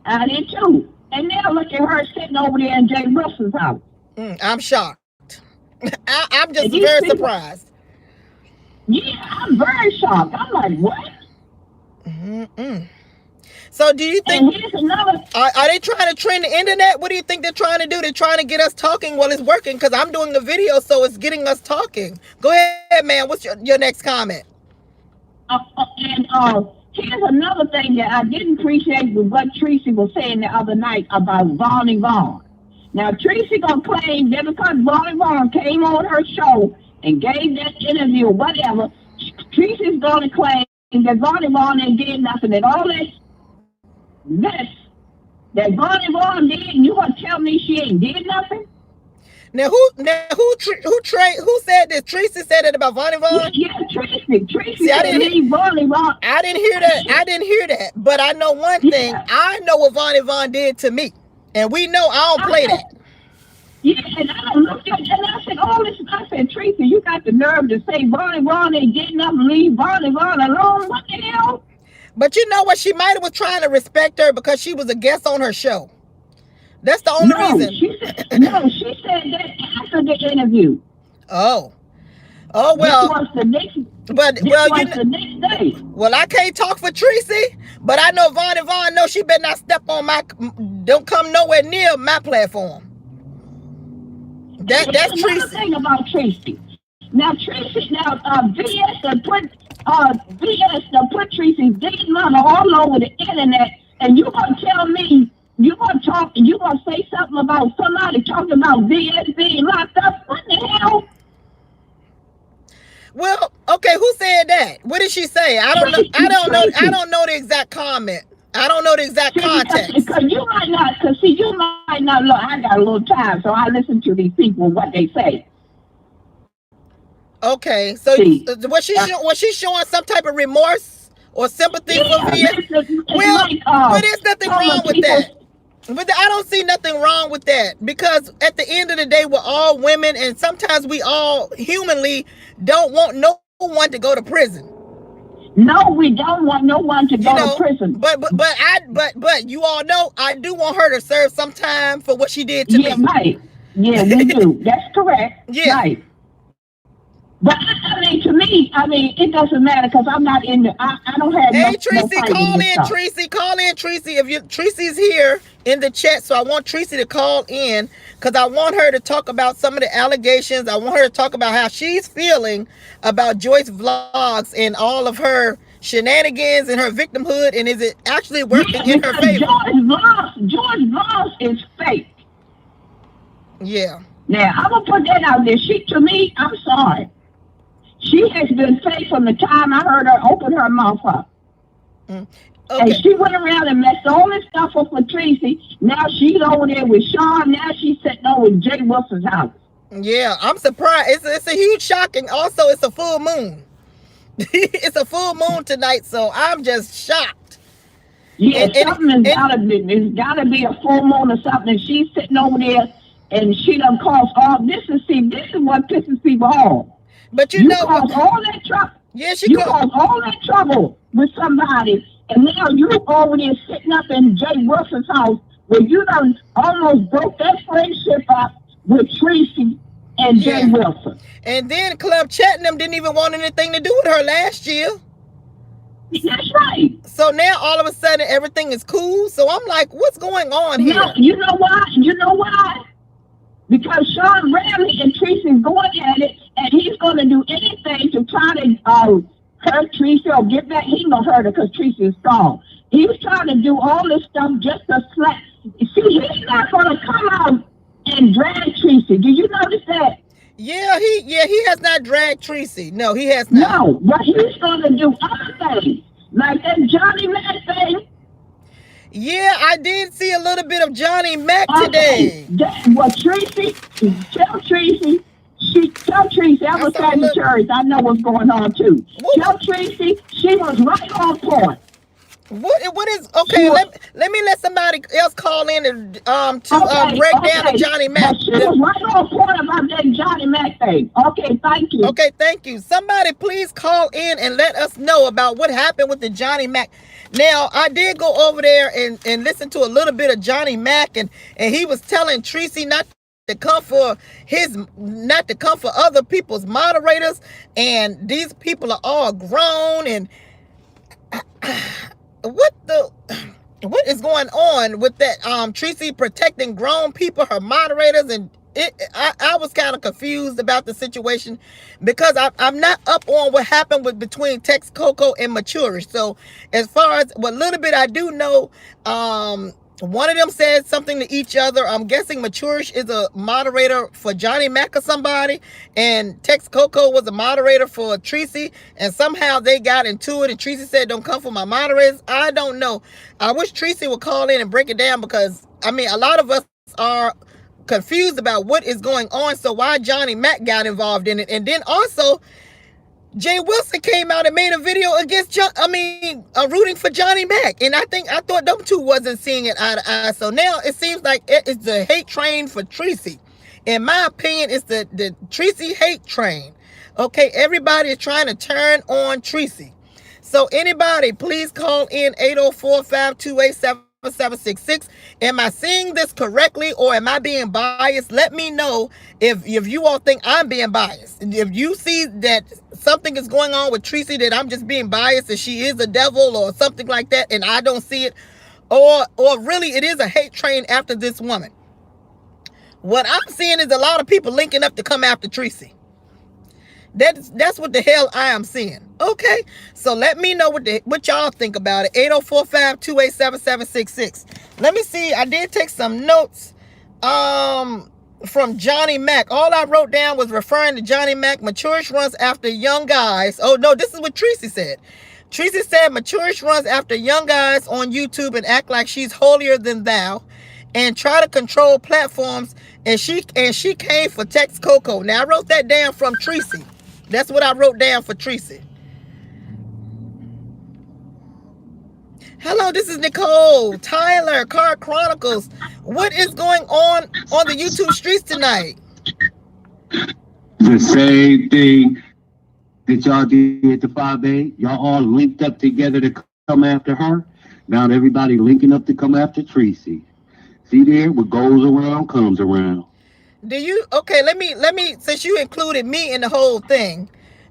I did too. And now look at her sitting over there in Jay Wilson's house. I'm shocked. I'm just very surprised. Yeah, I'm very shocked. I'm like, what? So do you think, and here's another, are they trying to trend the internet? What do you think they're trying to do? They're trying to get us talking while it's working, because I'm doing the video, so it's getting us talking. Go ahead, man. What's your next comment? Here's another thing that I didn't appreciate with what Tracy was saying the other night about Vaughn and Vaughn. Now, Tracy gonna claim that because Vaughn and Vaughn came on her show and gave that interview or whatever, Tracy's gonna claim that Vaughn and Vaughn ain't did nothing, and all that that Vaughn and Vaughn did, and you gonna tell me she ain't did nothing? Now who said this? Tracy said it about Vonnie Vaughn? Yeah, Tracy. Tracy See, I said leave Vonnie Vaughn. I didn't hear that. I didn't hear that. But I know one thing. I know what Vonnie Vaughn did to me. And we know I don't play that. Yeah, and I looked at it and I said, oh, listen, I said, Tracy, you got the nerve to say Vonnie Vaughn ain't getting up and leave Vonnie Vaughn alone. What the hell? But you know what? She might have was trying to respect her because she was a guest on her show. That's the only reason. She said that after the interview. Oh, well. This was the next. The next day. Well, I can't talk for Tracy, but I know Vonnie Vaughn knows she better not step on don't come nowhere near my platform. That's Tracy. Another thing about Tracy. Now VS put Tracy's dating mama all over the internet, and you gonna tell me you gonna say something about somebody talking about VS being locked up? What the hell? Well, okay, who said that? What did she say? I don't know. I don't know the exact comment. I don't know the exact context. Because you might not look. I got a little time, so I listen to these people what they say. Okay, so was she showing some type of remorse or sympathy for VS? Well, but there's nothing wrong with that. But I don't see nothing wrong with that, because at the end of the day, we're all women, and sometimes we all humanly don't want no one to go to prison. No, we don't want no one to go to prison. But you all know I do want her to serve some time for what she did to me. Yeah, right. Yeah, we do. That's correct. Yeah. Right. But I mean, to me, it doesn't matter because I'm not in the. I don't have. Hey, Tracy, call in, Tracy. If Tracy's here in the chat, so I want Tracy to call in because I want her to talk about some of the allegations. I want her to talk about how she's feeling about Joyce Vlogs and all of her shenanigans and her victimhood, and is it actually working in her favor? Joyce Vlogs is fake. Yeah. Now I'm gonna put that out there. To me, I'm sorry. She has been fake from the time I heard her open her mouth up. Okay. And she went around and messed all this stuff up with Tracy. Now she's over there with Sean. Now she's sitting over with Jay Wilson's house. Yeah, I'm surprised. It's a huge shocking. Also, it's a full moon. It's a full moon tonight, so I'm just shocked. Yeah, something there's gotta be a full moon or something. And she's sitting over there and she done caused all this. This is what pisses people off. But you know, caused all that trouble. Yeah, you caused all that trouble with somebody, and now you over there sitting up in Jay Wilson's house where you done almost broke that friendship up with Tracy and Jay Wilson. And then Club Chattanam didn't even want anything to do with her last year. That's right. So now all of a sudden everything is cool. So I'm like, what's going on here? You know why? Because Sean Ramley and Tracy's going at it, and he's going to do anything to try to hurt Tracy or get back. He gonna hurt her because Tracy is strong. He was trying to do all this stuff just to slap. See, he's not going to come out and drag Tracy. Do you notice that? Yeah, he has not dragged Tracy. No, he has not. No, but he's going to do other things, like that Johnny Mac thing. Yeah, I did see a little bit of Johnny Mac today. Tracy, tell Tracy. Tell Tracy, I was at the church. I know what's going on too. Tell Tracy she was right on point. What is okay? Let me let somebody else call in and break down the Johnny Mac. She was right on point about that Johnny Mac thing. Okay, thank you. Okay, thank you. Somebody please call in and let us know about what happened with the Johnny Mac. Now, I did go over there and listen to a little bit of Johnny Mac, and he was telling Tracy not to come for other people's moderators, and these people are all grown, and what is going on with that Tracy protecting grown people, her moderators, and I was kind of confused about the situation because I'm not up on what happened between Tex Coco and Maturish. So as far as what little bit I do know, one of them said something to each other. I'm guessing Maturish is a moderator for Johnny Mac or somebody, and Tex Coco was a moderator for Tracy, and somehow they got into it, and Tracy said, don't come for my moderators. I don't know. I wish Tracy would call in and break it down, because I mean, a lot of us are confused about what is going on. So why Johnny Mac got involved in it. And then also Jay Wilson came out and made a video against rooting for Johnny Mac. And I thought them two wasn't seeing it eye to eye. So now it seems like it's the hate train for Tracy. In my opinion, it's the Tracy hate train. Okay, everybody is trying to turn on Tracy. So anybody, please call in 804-528-7766. Am I seeing this correctly, or am I being biased? Let me know if you all think I'm being biased. If you see that something is going on with Tracy, that I'm just being biased and she is a devil or something like that, and I don't see it, or really it is a hate train after this woman. What I'm seeing is a lot of people linking up to come after Tracy. That's what the hell I am seeing. Okay, so let me know what y'all think about it. 804-528-7766. Let me see. I did take some notes from Johnny Mac. All I wrote down was referring to Johnny Mac. Maturish runs after young guys. Oh no, this is what Tracy said. Tracy said Maturish runs after young guys on YouTube and act like she's holier than thou and try to control platforms, and she came for Tex Coco. Now I wrote that down from Tracy. That's what I wrote down for Tracy. Hello, this is Nicole, Tyler, Car Chronicles. What is going on the YouTube streets tonight? The same thing that y'all did to 5A. Y'all all linked up together to come after her. Now everybody linking up to come after Tracy. See there, what goes around comes around. Let me since you included me in the whole thing,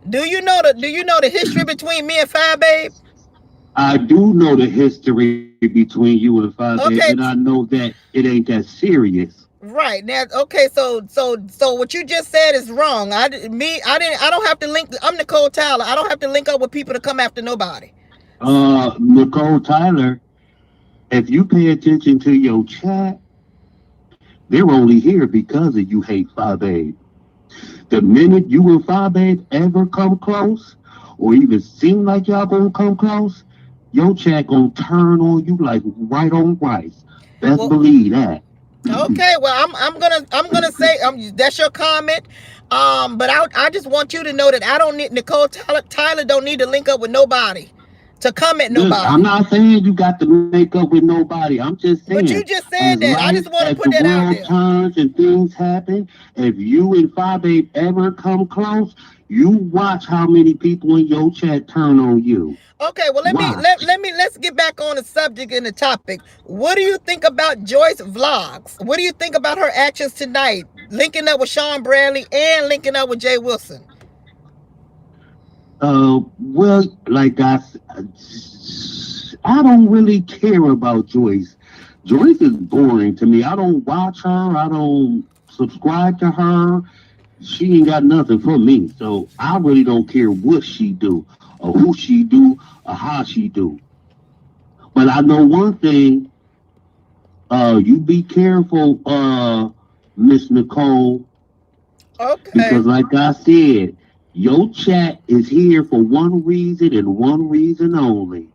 do you know the history between me and 5Babe? I do know the history between you and 5Babe, okay. And I know that it ain't that serious. Right. Now, okay, so what you just said is wrong. I don't have to link. I'm Nicole Tyler. I don't have to link up with people to come after nobody. Nicole Tyler, if you pay attention to your chat, they're only here because of you hate 5Babe. The minute you and 5Babe ever come close, or even seem like y'all gonna come close, your chat gonna turn on you like right on rice. Best believe that. Okay, well I'm gonna say that's your comment. But I just want you to know that I don't need Nicole Tyler don't need to link up with nobody to comment nobody. I'm not saying you got to make up with nobody. I'm just saying. But you just said that. I just want to put that out there. The world turns and things happen. If you and 5Babe ever come close, you watch how many people in your chat turn on you. Okay, well let's get back on the subject and the topic. What do you think about Joyce Vlogs? What do you think about her actions tonight, linking up with Sean Bradley and linking up with Jay Wilson? Well, like I don't really care about Joyce. Joyce is boring to me. I don't watch her. I don't subscribe to her. She ain't got nothing for me. So I really don't care what she do or who she do or how she do. But I know one thing. You be careful, Miss Nicole. Okay. Because like I said, your chat is here for one reason and one reason only.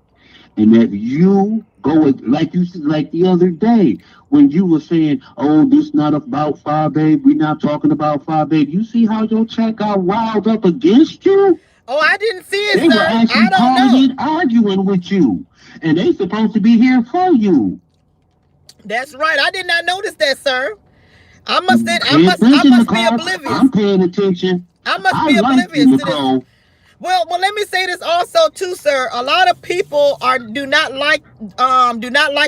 And if you go, like you said, like the other day, when you were saying, oh, this not about 5Babe, we're not talking about 5Babe. You see how your chat got riled up against you? Oh, I didn't see it, they sir. Were actually calling and arguing with you. And they supposed to be here for you. That's right. I did not notice that, sir. I must be oblivious. I'm paying attention. I must be oblivious to this. Well, let me say this also too, sir. A lot of people do not like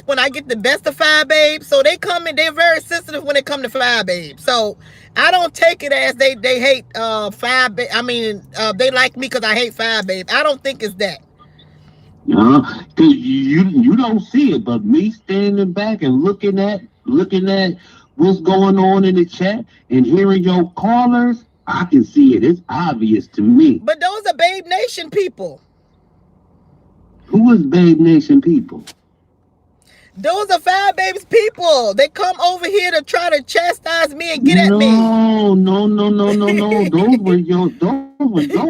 when I get the best of 5Babe. So they come in, they're very sensitive when it come to 5Babe. So I don't take it as they hate 5Babe. I mean, they like me because I hate 5Babe. I don't think it's that. Because you don't see it, but me standing back and looking at what's going on in the chat and hearing your callers, I can see it. It's obvious to me. But those are Babe Nation people. Who is Babe Nation people? Those are 5Babe's people. They come over here to try to chastise me and get at me. No. Those were your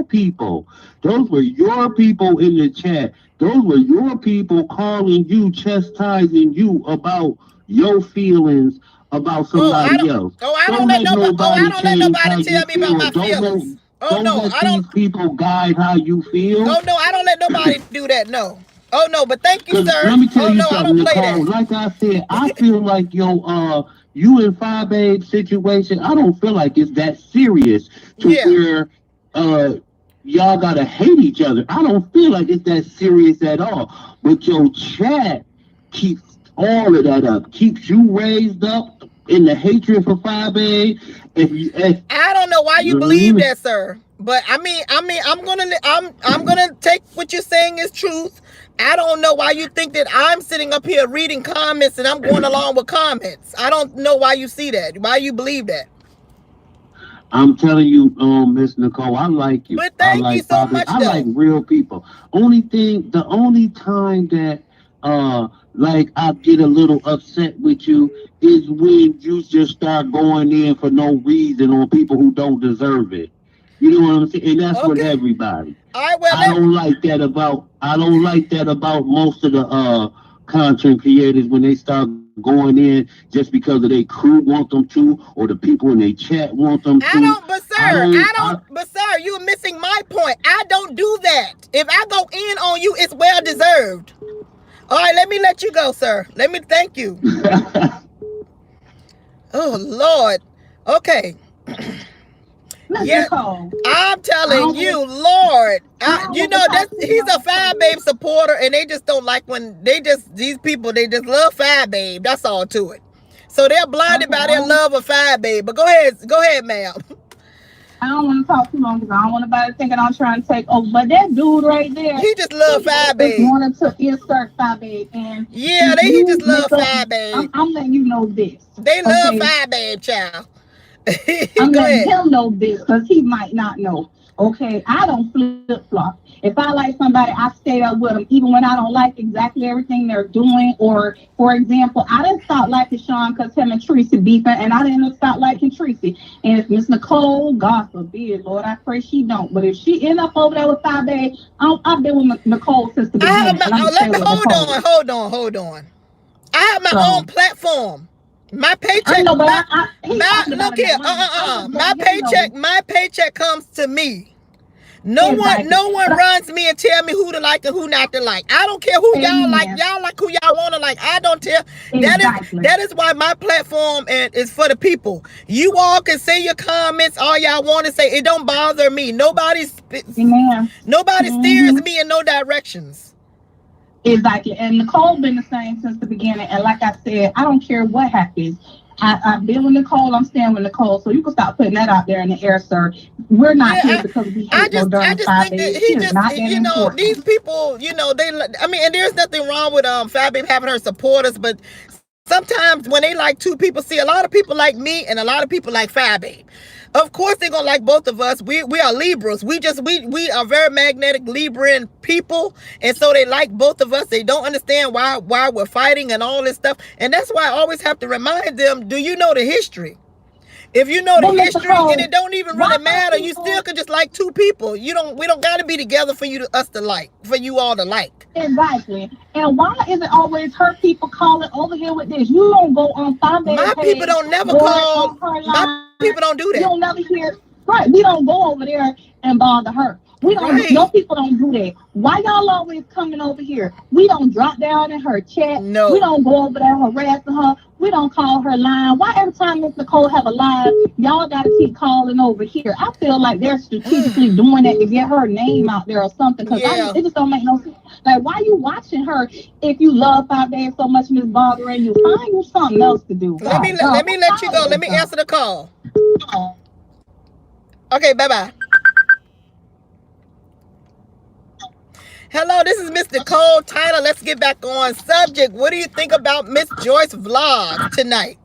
people. Those were your people in the chat. Those were your people calling you, chastising you about your feelings about somebody else. I Don't don't let let nobody. Oh, I nobody don't let change how nobody you tell me about feel. my feelings. Oh Don't no, let I these don't. people guide how you feel. Oh no, I don't let nobody do that. No. Oh no, but thank you, Cause sir. let me tell Oh you no, I something, don't play Nicole. that. Like I said, I feel like you and Five Babe situation, I don't feel like it's that serious to Yeah. where y'all gotta hate each other. I don't feel like it's that serious at all. But your chat keeps all of that up, keeps you raised up in the hatred for Five Babe. If I don't know why you believe that, sir. But I'm gonna take what you're saying as truth. I don't know why you think that I'm sitting up here reading comments and I'm going along with comments. I don't know why you see that. Why you believe that. I'm telling you, Miss Nicole, I like you. But I thank you like so Bobby. much, I like though. real people. The only time that like I get a little upset with you is when you just start going in for no reason on people who don't deserve it. You know what I'm saying? And that's with Okay. everybody. All right. Well, I don't like that about most of the content creators when they start going in just because of their crew want them to or the people in their chat want them I to. don't. But I sir, don't I don't. But sir, you're missing my point. I don't do that. If I go in on you, it's well deserved. All right. Let me let you go, sir. Let me thank you. Oh Lord. Okay. Miss Yeah, Nicole, I'm I telling don't you, want Lord. I don't You want to know talk to you he's no a more. Fire Babe supporter, and they just don't like when these people they just love Fire Babe. That's all to it. So they're blinded Okay, by their love of Fire Babe. But go ahead, ma'am. I don't want to talk too long because I don't want nobody thinking I'm trying to take over. But that dude right there, He just love he Fire just Babe. wanted to insert Fabe. And Yeah, if he you just make love up, Fire Babe. I'm letting you know this, They love okay? Fire Babe, child. I'm Go letting ahead. him know this because he might not know. Okay, I don't flip flop. If I like somebody, I stay up with them, even when I don't like exactly everything they're doing. Or, for example, I didn't stop liking Sean because him and Tracy beefing, and I didn't stop liking Tracy. And if Miss Nicole, God forbid, Lord, I pray she don't. But if she end up over there with Fabe, I've been with Nicole since the I have beginning, my and I'm gonna stay with Nicole. hold on. I have my own So platform. My I paycheck, know, but he's my talking about look in here, Atlanta. I'm just my letting him know paycheck comes to me. exactly. No one But runs me and tell me who to like and who not to like. I don't care who y'all like. amen. Y'all like who y'all want to like. I don't tell. Exactly. That is why my platform is for the people. You all can say your comments, all y'all want to say. It don't bother me. Amen. Nobody steers Hmm. me in no directions. Exactly. And Nicole been the same since the beginning. And like I said, I don't care what happens. I've been with Nicole. I'm staying with Nicole. So you can stop putting that out there in the air, sir. We're not Yeah, here because we hate no I darn just think that 5 days. She he is just, not that these important. people, I mean, and there's nothing wrong with Fabi having her supporters, but sometimes when they like two people, see, a lot of people like me and a lot of people like Fabi. Of course, they're gonna like both of us. We are Libras. We are very magnetic Libran people, and so they like both of us. They don't understand why we're fighting and all this stuff, and that's why I always have to remind them: do you know the history? If you know the But Mr. history, and it Cole, don't even why really are matter, you still people could just like two people. We don't got to be together for us to like, for you all to like. exactly? And why is it always her people calling over here with this? You don't go on 5 My people page don't never or call. on her My line. people don't do You that. don't never hear, right? We don't go over there and bother her. We don't do, Right? your people don't do that. Why y'all always coming over here? We don't drop down in her chat. We No. don't go over there harassing her. We don't call her line. Why every time Miss Nicole have a live, y'all gotta keep calling over here? I feel like they're strategically doing that to get her name out there or something. Cause Yeah. it just don't make no sense. Like, why you watching her if you love 5 days so much, Miss bothering you? Find you something else to do. God, Let dog, me I'm let you tired go. of Let this me stuff. answer the call. Okay. Bye bye. Hello, this is Miss Nicole Tyler. Let's get back on subject. What do you think about Miss Joyce vlog tonight?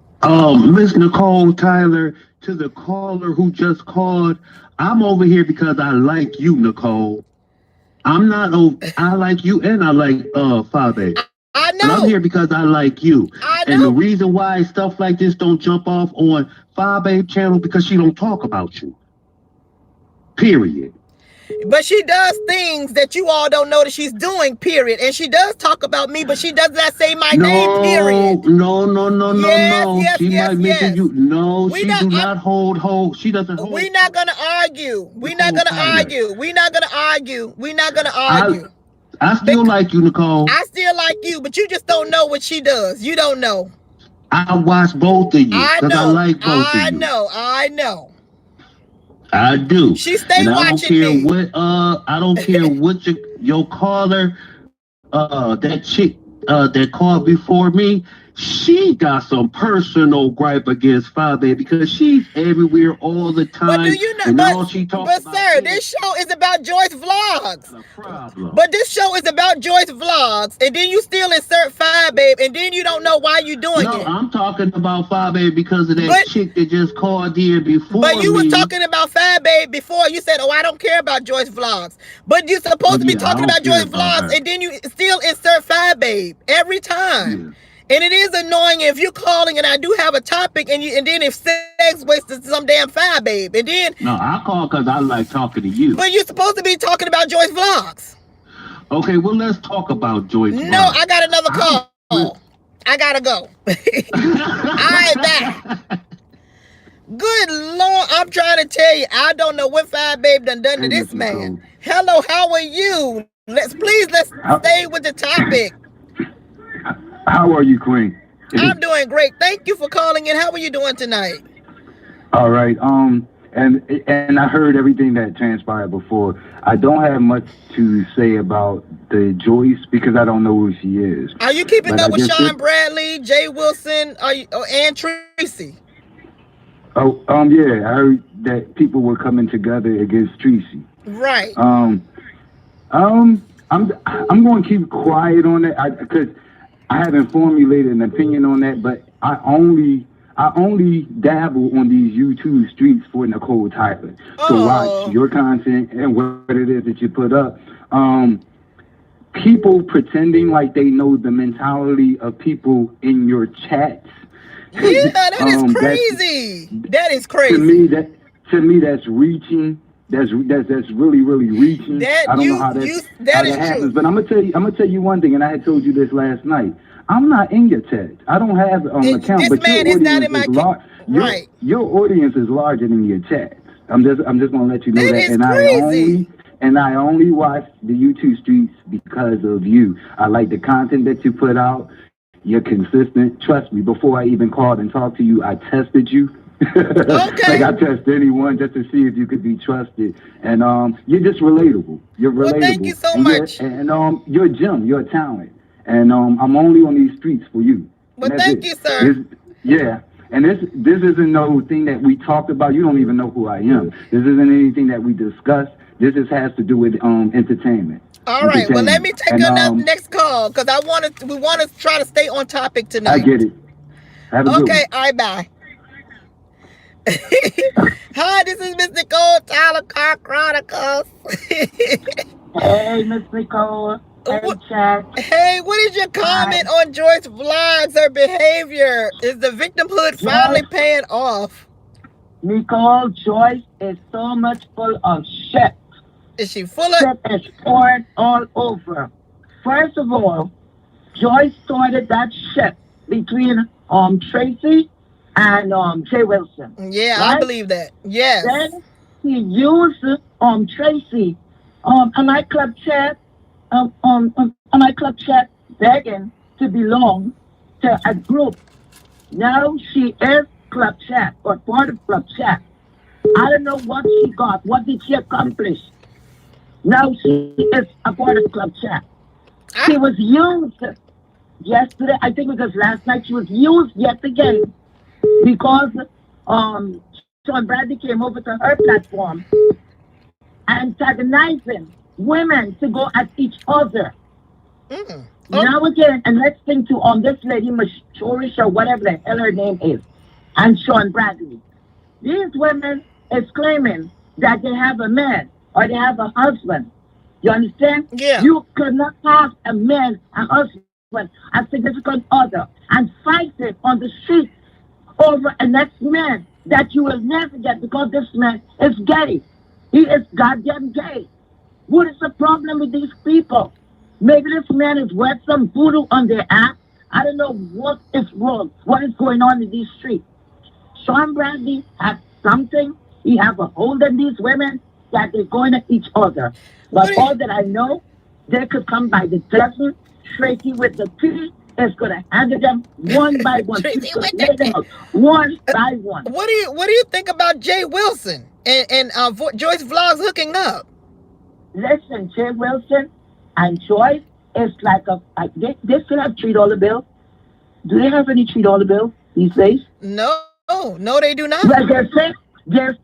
Miss Nicole Tyler, to the caller who just called, I'm over here because I like you, Nicole. I'm not over. I like you, and I like Fabe. I But I'm know. here because I like you. I And the know. reason why stuff like this don't jump off on Fabe channel because she don't talk about you. Period. But she does things that you all don't know that she's doing, period. And she does talk about me, but she does not say my name, period. Yes, She might mention you. No, We she not, do not hold. She doesn't hold. we're not gonna argue. We're not gonna argue. We're not gonna argue. We're not gonna argue. I still like you, Nicole. I still like you, but you just don't know what she does. You don't know. I watch both of you because I like both of you. I know. I do. She stay and watching me. I don't care what your caller, that chick that called before me, she got some personal gripe against Fabe because she's everywhere all the time. But do you know? And all she talks but about sir, this show is about Joyce Vlogs. a problem. But this show is about Joyce Vlogs, and then you still insert Fabe, and then you don't know why you doing it. I'm talking about Fabe because of that chick that just called here before. But you was talking about Fabe before. You said, "Oh, I don't care about Joyce Vlogs." But you're supposed to be talking about Joyce Vlogs, and then you still insert Fabe every time. Yeah. And it is annoying if you're calling and I do have a topic and then if sex wastes some damn Fabe, and then no, I call because I like talking to you. But you're supposed to be talking about Joyce Vlogs. Okay, well let's talk about Joyce. No, Vlogs. I got another call. I gotta go. Alright, back. Good Lord, I'm trying to tell you, I don't know what Fabe done to this man. Hello, how are you? Let's stay with the topic. How are you, Queen? I'm doing great. Thank you for calling in. How are you doing tonight? All right. And I heard everything that transpired before. I don't have much to say about the Joyce because I don't know who she is. Are you keeping up with Sean Bradley, Jay Wilson, and Tracy? Oh, yeah. I heard that people were coming together against Tracy. Right. I'm going to keep quiet on that because I haven't formulated an opinion on that, but I only dabble on these YouTube streets for Nicole Tyler to watch your content and what it is that you put up. People pretending like they know the mentality of people in your chats. Yeah, that is crazy. That is crazy. To me, that's reaching. That's really reaching. I don't know how that happens. But I'm gonna tell you one thing, and I had told you this last night. I'm not in your text. I don't have an account, this but man your is not in audience my large. Right. Your audience is larger than your chats. I'm just gonna let you know that. And crazy. I only watch the YouTube streets because of you. I like the content that you put out. You're consistent. Trust me. Before I even called and talked to you, I tested you. Okay. Like I test anyone just to see if you could be trusted, and you're just relatable. You're relatable. Well, thank you so much. You're a gem. You're a talent, and I'm only on these streets for you. Well, thank you, sir. And this isn't no thing that we talked about. You don't even know who I am. This isn't anything that we discussed. This just has to do with entertainment. All right. Well, let me take another next call because we want to try to stay on topic tonight. I get it. Have a good one. All right, bye. Hi, this is Miss Nicole, Tyler Car Chronicles. Hey, Miss Nicole. Hey, Chad. Hey, what is your comment on Joyce Vlogs? Her behavior? Is the victimhood finally paying off? Nicole, Joyce is so much full of shit. Is she full of shit? Is poured all over. First of all, Joyce started that shit between Tracy and Jay Wilson. Yeah, right? I believe that. Yes. Then he used Tracy a nightclub chat begging to belong to a group. Now she is club chat or part of club chat. I don't know what she got. What did she accomplish? Now she is a part of club chat. She was used yesterday. I think it was last night. She was used yet again because Sean Bradley came over to her platform antagonizing women to go at each other. Now again, and let's think to this lady Mashorish or whatever the hell her name is, and Sean Bradley. These women is claiming that they have a man or they have a husband. You understand? Yeah. You could not have a man, a husband, a significant other, and fight it on the street over a next man that you will never get because this man is gay. He is goddamn gay. What is the problem with these people? Maybe this man has read some voodoo on their app. I don't know what is wrong. What is going on in these streets? Sean Bradley has something. He has a hold on these women that they're going at each other. But all that I know, they could come by the dozen. Tracy with the T is going to handle them one by one. Tracy She's with going to lay them the out one by one. What do you think about Jay Wilson and Joyce Vlogs hooking up? Listen, Jay Wilson and Joyce is like they still have $3 bills. Do they have any $3 bills these days? No, they do not. Well, they're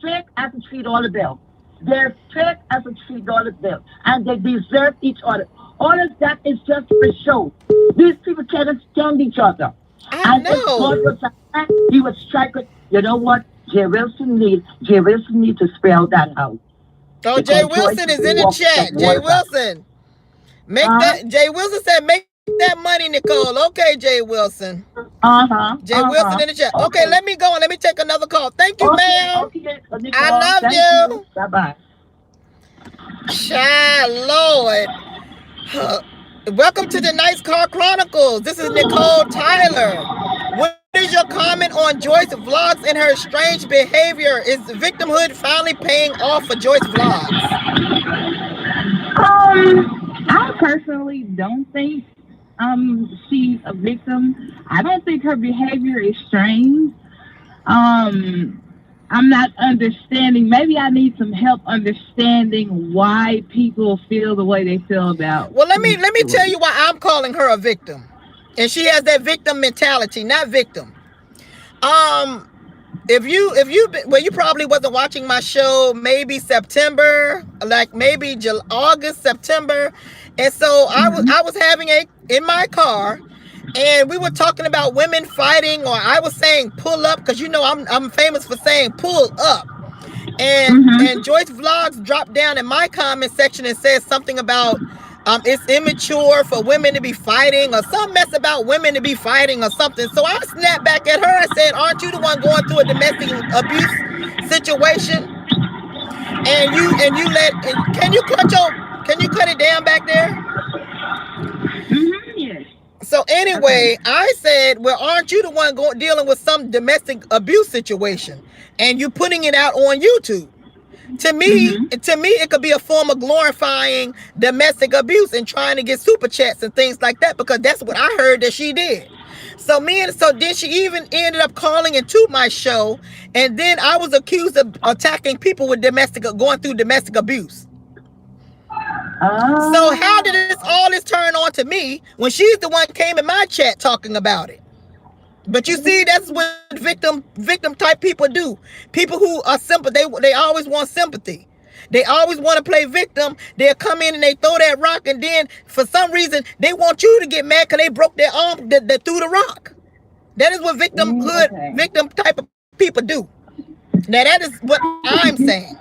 fake as a $3 bill. They're fake as a $3 bill, and they deserve each other. All of that is just for show. These people can't stand each other. I and know. if God was a man, he would strike it. You know what? Jay Wilson need to spell that out. Oh, Because Jay Wilson Joyce is in the walks chat. the Jay water. Wilson. Make that. Jay Wilson said, make that money, Nicole. Okay, Jay Wilson. Jay Wilson in the chat. Okay, let me go and let me take another call. Thank you, ma'am. Okay, I love you. Bye-bye. Child, Lord. Welcome to the Nice Car Chronicles. This is Nicole Tyler. What is your comment on Joyce Vlogs and her strange behavior? Is victimhood finally paying off for Joyce Vlogs? I personally don't think she's a victim. I don't think her behavior is strange. I'm not understanding. Maybe I need some help understanding why people feel the way they feel about. Well, let me tell you why I'm calling her a victim, and she has that victim mentality, not victim. If you probably wasn't watching my show, maybe September, like maybe August, September, and so I was having in my car. And we were talking about women fighting, or I was saying pull up, because you know I'm famous for saying pull up. And Joyce Vlogs dropped down in my comment section and says something about it's immature for women to be fighting, or some mess about women to be fighting or something. So I snapped back at her and said, aren't you the one going through a domestic abuse situation? And can you cut it down back there? Yes. So anyway, I said, well, aren't you the one dealing with some domestic abuse situation, and you putting it out on YouTube? To me, it could be a form of glorifying domestic abuse and trying to get super chats and things like that, because that's what I heard that she did. So then she even ended up calling into my show, and then I was accused of attacking people with going through domestic abuse. So how did all this turn on to me when she's the one came in my chat talking about it? But you see, that's what victim type people do. People who are simple, they always want sympathy. They always want to play victim. They'll come in and they throw that rock, and then for some reason they want you to get mad because they broke their arm that threw the rock. That is what victim type of people do. Now that is what I'm saying.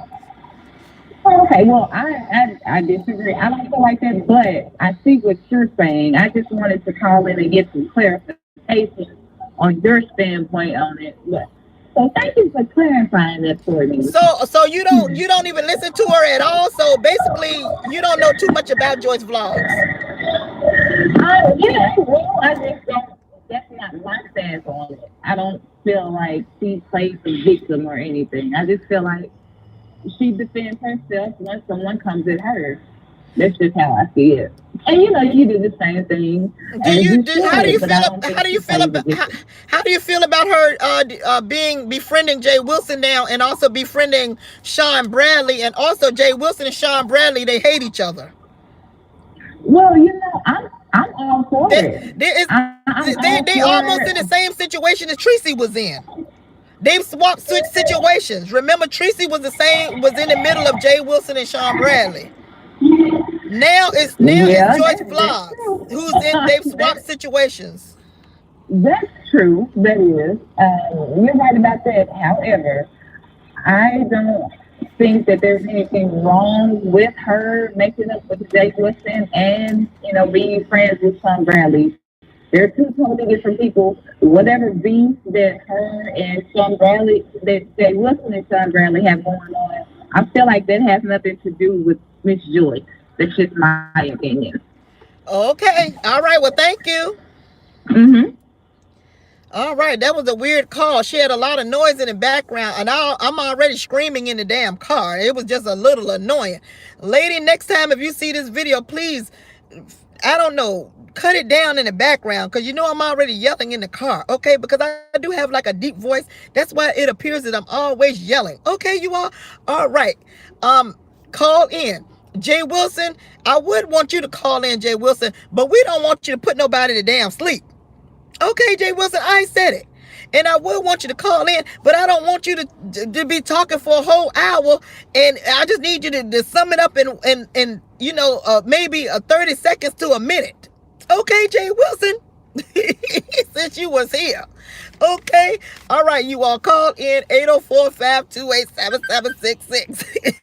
Okay, well, I disagree. I don't feel like that, but I see what you're saying. I just wanted to call in and get some clarification on your standpoint on it. So thank you for clarifying that for me. So you don't even listen to her at all. So basically, you don't know too much about Joyce Vlogs. I just don't. That's not my stance on it. I don't feel like she plays the victim or anything. I just feel like she defends herself when someone comes at her. That's just how I see it. And you do the same thing. How do you feel about her befriending Jay Wilson now, and also befriending Sean Bradley, and also Jay Wilson and Sean Bradley, they hate each other? Well, I'm all for it. They almost in the same situation as Tracy was in. They've swapped situations. Remember, Tracy was in the middle of Jay Wilson and Sean Bradley. Now it's Joyce Vlogs they've swapped situations. That's true. That is. You're right about that. However, I don't think that there's anything wrong with her making up with Jay Wilson and being friends with Sean Bradley. They're two totally different people. Whatever beef that her and Sean Bradley, that Jay Wilson and Sean Bradley have going on, I feel like that has nothing to do with Miss Joyce. That's just my opinion. Okay. All right. Well, thank you. Mm-hmm. All right. That was a weird call. She had a lot of noise in the background, and I'm already screaming in the damn car. It was just a little annoying. Lady, next time if you see this video, please, I don't know, cut it down in the background, because you know I'm already yelling in the car, okay? Because I do have like a deep voice. That's why it appears that I'm always yelling. Okay, you all right. Call in. Jay Wilson, I would want you to call in, Jay Wilson, but we don't want you to put nobody to damn sleep. Okay, Jay Wilson, I said it. And I would want you to call in, but I don't want you to be talking for a whole hour. And I just need you to sum it up in you know, maybe 30 seconds to a minute. Okay, Jay Wilson, since you was here. Okay. All right, you all call in 804-528-7766.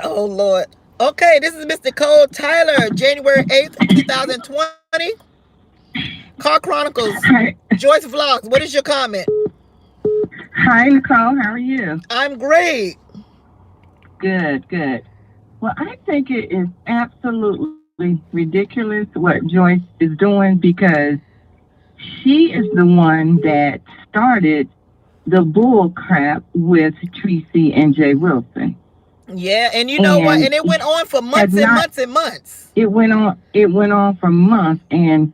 Oh, Lord. Okay, this is Miss Nicole Tyler, January 8th, 2020. Car Chronicles, Hi. Joyce Vlogs. What is your comment? Hi, Nicole. How are you? I'm great. Good, good. Well, I think it is absolutely ridiculous what Joyce is doing, because she is the one that started the bull crap with Tracy and Jay Wilson. Yeah, and you know what? And it went on for months and months and months. It went on for months, and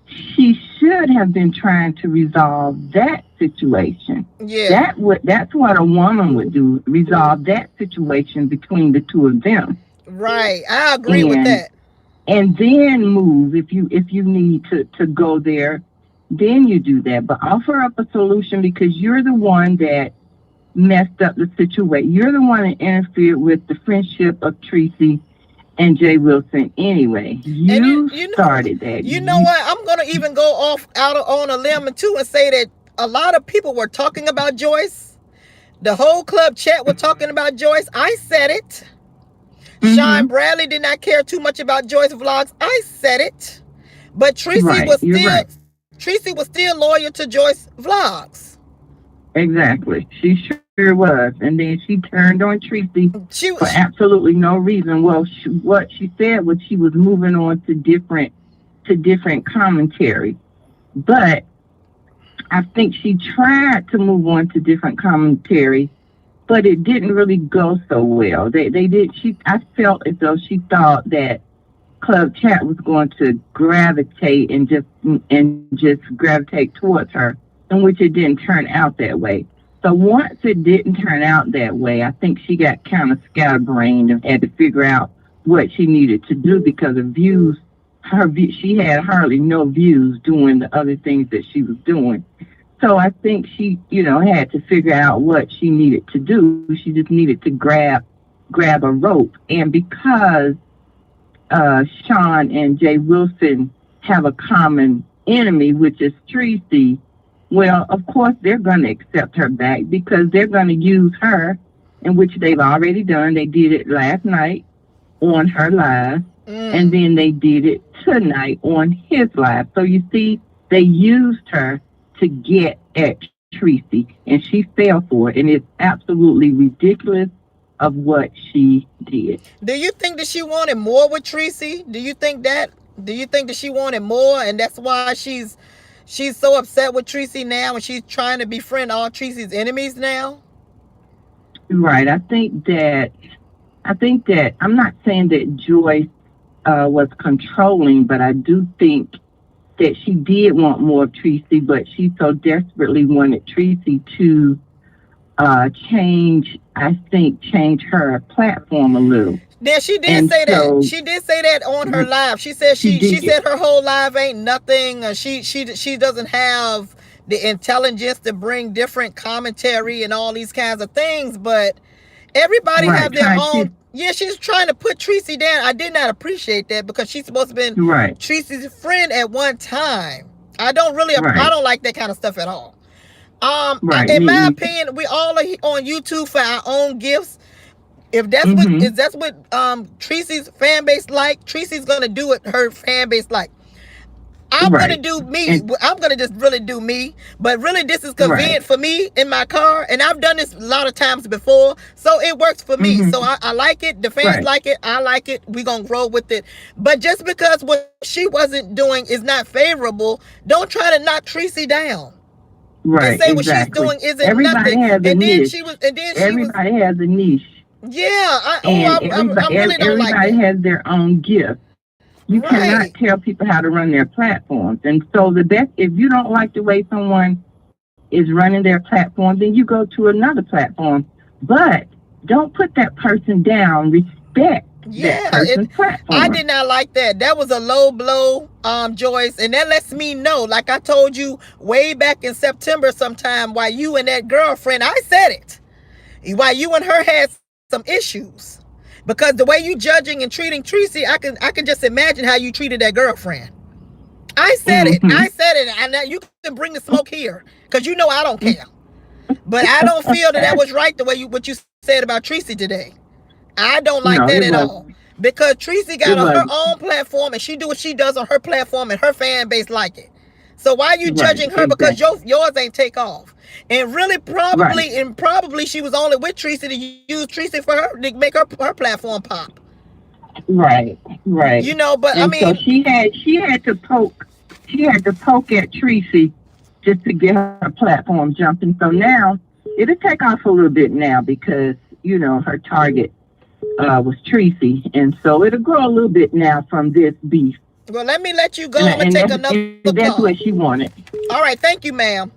she should have been trying to resolve that situation. Yeah. That's what a woman would do, resolve that situation between the two of them. Right. I agree with that. And then move if you need to go there, then you do that. But offer up a solution, because you're the one that messed up the situation. You're the one that interfered with the friendship of Tracy and Jay Wilson anyway. You started that. You know what? I'm going to even go on a limb too and say that a lot of people were talking about Joyce. The whole club chat was talking about Joyce. I said it. Mm-hmm. Sean Bradley did not care too much about Joyce Vlogs. I said it. But Tracy was still loyal to Joyce Vlogs. Exactly. She sure was. And then she turned on Tracy for absolutely no reason. Well, what she said was she was moving on to different commentary. But I think she tried to move on to different commentary, but it didn't really go so well. I felt as though she thought that Club Chat was going to gravitate and just gravitate towards her, in which it didn't turn out that way. So once it didn't turn out that way, I think she got kind of scatterbrained and had to figure out what she needed to do, because of views. She had hardly no views doing the other things that she was doing. So I think she, had to figure out what she needed to do. She just needed to grab a rope. And because Sean and Jay Wilson have a common enemy, which is Tracy, well, of course, they're going to accept her back, because they're going to use her, in which they've already done. They did it last night on her live, and then they did it tonight on his live. So you see, they used her to get at Tracy, and she fell for it, and it's absolutely ridiculous of what she did. Do you think that she wanted more with Tracy? Do you think that she wanted more, and that's why she's so upset with Tracy now, and she's trying to befriend all Tracy's enemies now? Right. I think that I'm not saying that Joyce was controlling, but I do think that she did want more of Tracy, but she so desperately wanted Tracy to change her platform a little. Yeah, she did say that. She did say that on her live. She said she said her whole live ain't nothing. She doesn't have the intelligence to bring different commentary and all these kinds of things. But everybody have their own. Yeah, she's trying to put Tracy down. I did not appreciate that, because she's supposed to have been Tracy's friend at one time. I don't like that kind of stuff at all. In my opinion, we all are on YouTube for our own gifts. If that's what Tracy's fan base like, Tracy's gonna do what her fan base like. I'm gonna do me. I'm gonna just really do me. But really, this is convenient for me in my car, and I've done this a lot of times before, so it works for me. So I like it. The fans like it. I like it. We gonna grow with it. But just because what she wasn't doing is not favorable, don't try to knock Tracy down. Right. And say what she's doing isn't nothing. Has a niche. Everybody has a niche. Yeah. I really don't like it. Everybody has their own gift. You cannot tell people how to run their platforms. And so the best, if you don't like the way someone is running their platform, then you go to another platform. But don't put that person down. Respect that person's platform. I did not like that. That was a low blow, Joyce. And that lets me know, like I told you way back in September sometime, why you and that girlfriend, I said it, why you and her had some issues. Because the way you judging and treating Tracy, I can just imagine how you treated that girlfriend. I said it. I said it. And you can bring the smoke here, because you know I don't care. But I don't feel that was right the way what you said about Tracy today. I don't like that at all. Because Tracy got on her own platform, and she do what she does on her platform, and her fan base like it. So why are you judging her because yours ain't take off? And really probably she was only with Tracy to use Tracy for her to make her platform pop. Right. You know, but and I mean, so she had to poke at Tracy just to get her platform jumping. So now it'll take off a little bit now because, you know, her target was Tracy, and so it'll grow a little bit now from this beef. Well, let me let you go. I'm gonna take another call. That's what she wanted. All right, thank you, ma'am.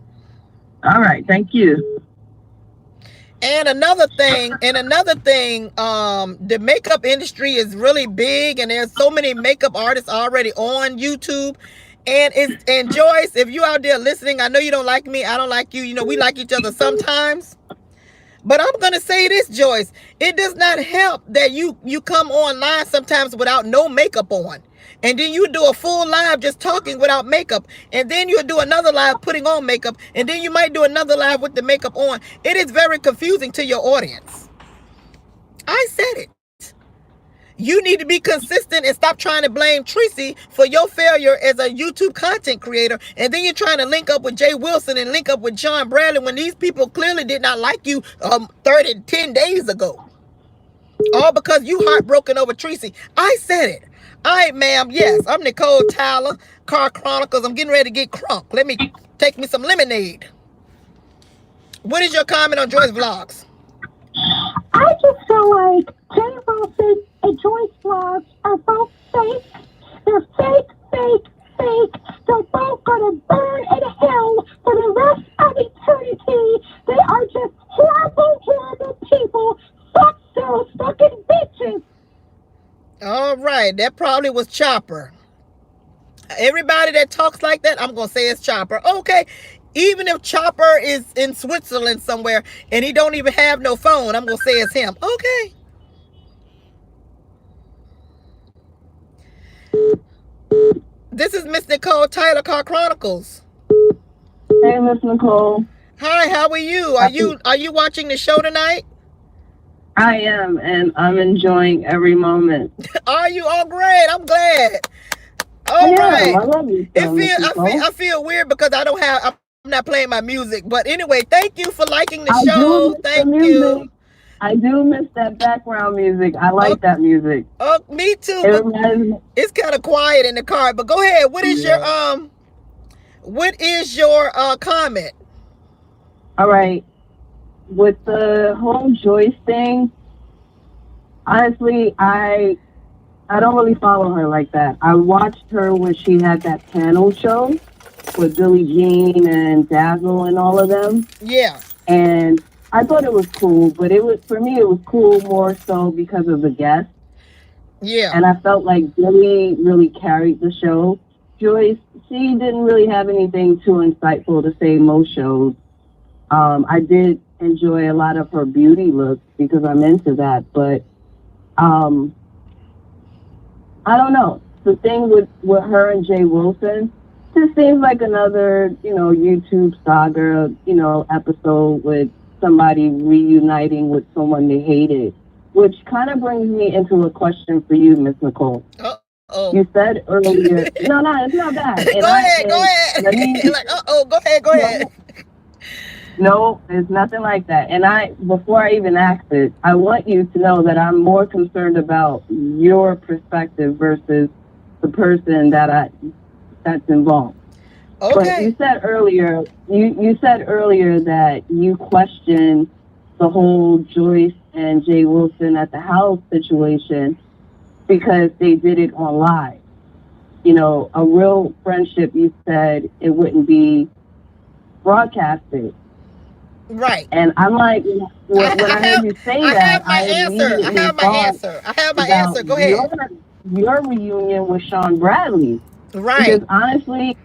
All right, thank you. And another thing, the makeup industry is really big, and there's so many makeup artists already on YouTube. And Joyce, if you out there listening, I know you don't like me, I don't like you. You know, we like each other sometimes. But I'm going to say this, Joyce. It does not help that you come online sometimes without no makeup on. And then you do a full live just talking without makeup. And then you'll do another live putting on makeup. And then you might do another live with the makeup on. It is very confusing to your audience. I said it. You need to be consistent and stop trying to blame Tracy for your failure as a YouTube content creator. And then you're trying to link up with Jay Wilson and link up with John Bradley when these people clearly did not like you 10 days ago. All because you heartbroken over Tracy. I said it. All right, ma'am. Yes, I'm Nicole Tyler, Car Chronicles. I'm getting ready to get crunk. Let me take me some lemonade. What is your comment on Joyce Vlogs? I just feel like Jay Wilson and Joyce Vlogs are both fake. They're fake. They're both gonna burn in hell for the rest of eternity. They are just horrible people. Fuck those fucking bitches. All right, that probably was Chopper. Everybody that talks like that, I'm gonna say it's Chopper. Okay. Even if Chopper is in Switzerland somewhere and he don't even have no phone, I'm going to say it's him. Okay. This is Miss Nicole Tyler, Car Chronicles. Hey, Miss Nicole. Hi, how are you? Are you watching the show tonight? I am, and I'm enjoying every moment. Are you? Oh, great. I'm glad. All right. I love you. I feel weird because I'm not playing my music, but anyway, thank you for liking the show. Thank you. I do miss that background music. I like that music. Oh, me too. It's kind of quiet in the car, but go ahead. What is your comment? All right. With the whole Joyce thing, honestly, I don't really follow her like that. I watched her when she had that panel show with Billie Jean and Dazzle and all of them. Yeah. And I thought it was cool, but for me it was cool more so because of the guests. Yeah. And I felt like Billie really carried the show. Joyce, she didn't really have anything too insightful to say most shows. I did enjoy a lot of her beauty looks because I'm into that, but I don't know. The thing with her and Jay Wilson, just seems like another, YouTube saga, episode with somebody reuniting with someone they hated, which kind of brings me into a question for you, Miss Nicole. You said earlier. No, it's not bad. And go ahead. Let me, like, go ahead. No, it's nothing like that. And before I even ask it, I want you to know that I'm more concerned about your perspective versus the person that's involved. Okay. But you said earlier, you said earlier that you questioned the whole Joyce and Jay Wilson at the house situation because they did it on live. You know, a real friendship, you said it wouldn't be broadcasted. Right. And I'm like, when I heard you say that, I have my answer. Go ahead. Your reunion with Sean Bradley. Right. Because honestly,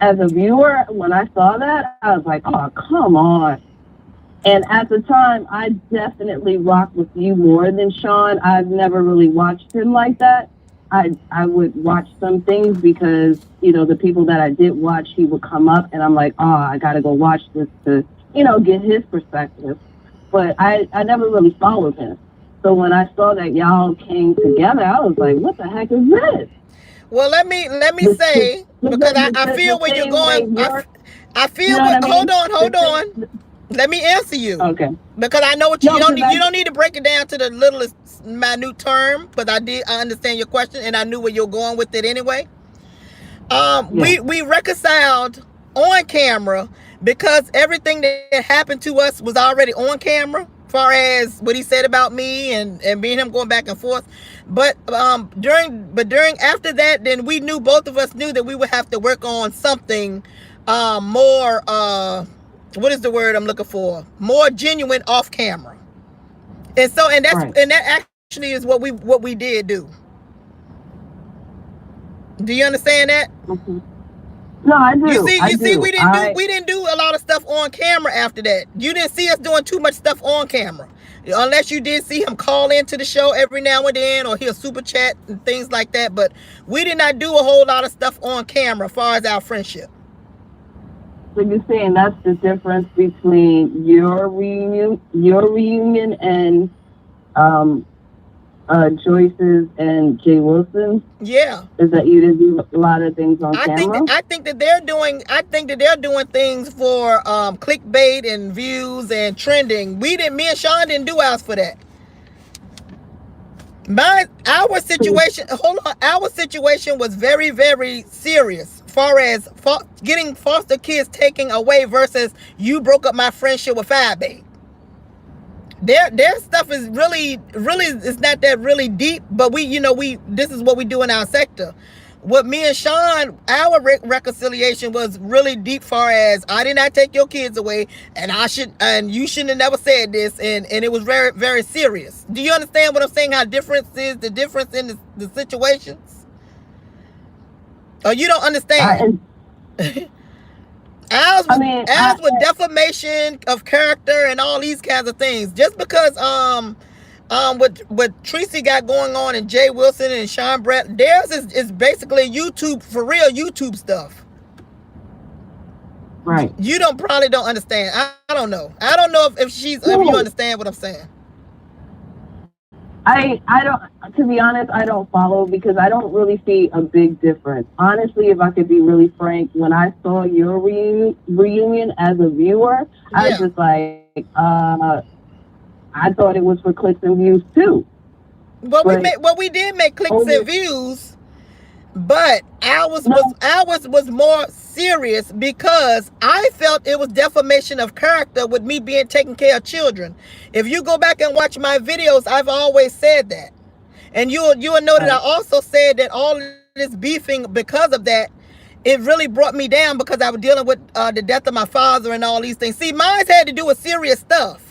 as a viewer, when I saw that, I was like, oh, come on. And at the time, I definitely rocked with you more than Sean. I've never really watched him like that. I would watch some things because, you know, the people that I did watch, he would come up and I'm like, oh, I got to go watch this to, you know, get his perspective. But I never really followed him. So when I saw that y'all came together, I was like, what the heck is this? Well, let me say, because I feel where you're going. I feel what, hold on. Let me answer you. Okay. Because I know what you don't need to break it down to the littlest minute term, but I understand your question and I knew where you're going with it anyway. We reconciled on camera because everything that happened to us was already on camera, far as what he said about me and me and him going back and forth. But during after that, then both of us knew that we would have to work on something more what is the word I'm looking for? More genuine off camera. And so and that actually is what we did do. Do you understand that? Mm-hmm. No, I do. You see, we didn't do a lot of stuff on camera after that. You didn't see us doing too much stuff on camera, unless you did see him call into the show every now and then, or he'll super chat and things like that. But we did not do a whole lot of stuff on camera as far as our friendship. So you're saying that's the difference between your reunion and Joyce's and Jay Wilson's? Yeah. Is that you didn't do a lot of things on camera? I think that they're doing things for clickbait and views and trending. Me and Sean didn't do ours for that. Our situation was very, very serious, far as getting foster kids taken away versus you broke up my friendship with Fire Babe. Their stuff is really it's not that really deep, but this is what we do in our sector. What me and Sean, our reconciliation was really deep, far as I did not take your kids away, and you shouldn't have never said this, and it was very, very serious. Do you understand what I'm saying? How the difference in the situations? Or you don't understand? Ours was defamation of character and all these kinds of things. Just because what Tracy got going on and Jay Wilson and Sean Brett, theirs is basically YouTube, for real YouTube stuff. Right. You probably don't understand. I don't know. I don't know if you understand what I'm saying. I don't, to be honest, I don't follow because I don't really see a big difference. Honestly, if I could be really frank, when I saw your reunion as a viewer, I was just like, I thought it was for clicks and views too. We did make clicks and views, but ours was more serious because I felt it was defamation of character with me being taking care of children. If you go back and watch my videos, I've always said that, and you'll know that I also said that all of this beefing, because of that, it really brought me down because I was dealing with the death of my father and all these things. See, mine had to do with serious stuff.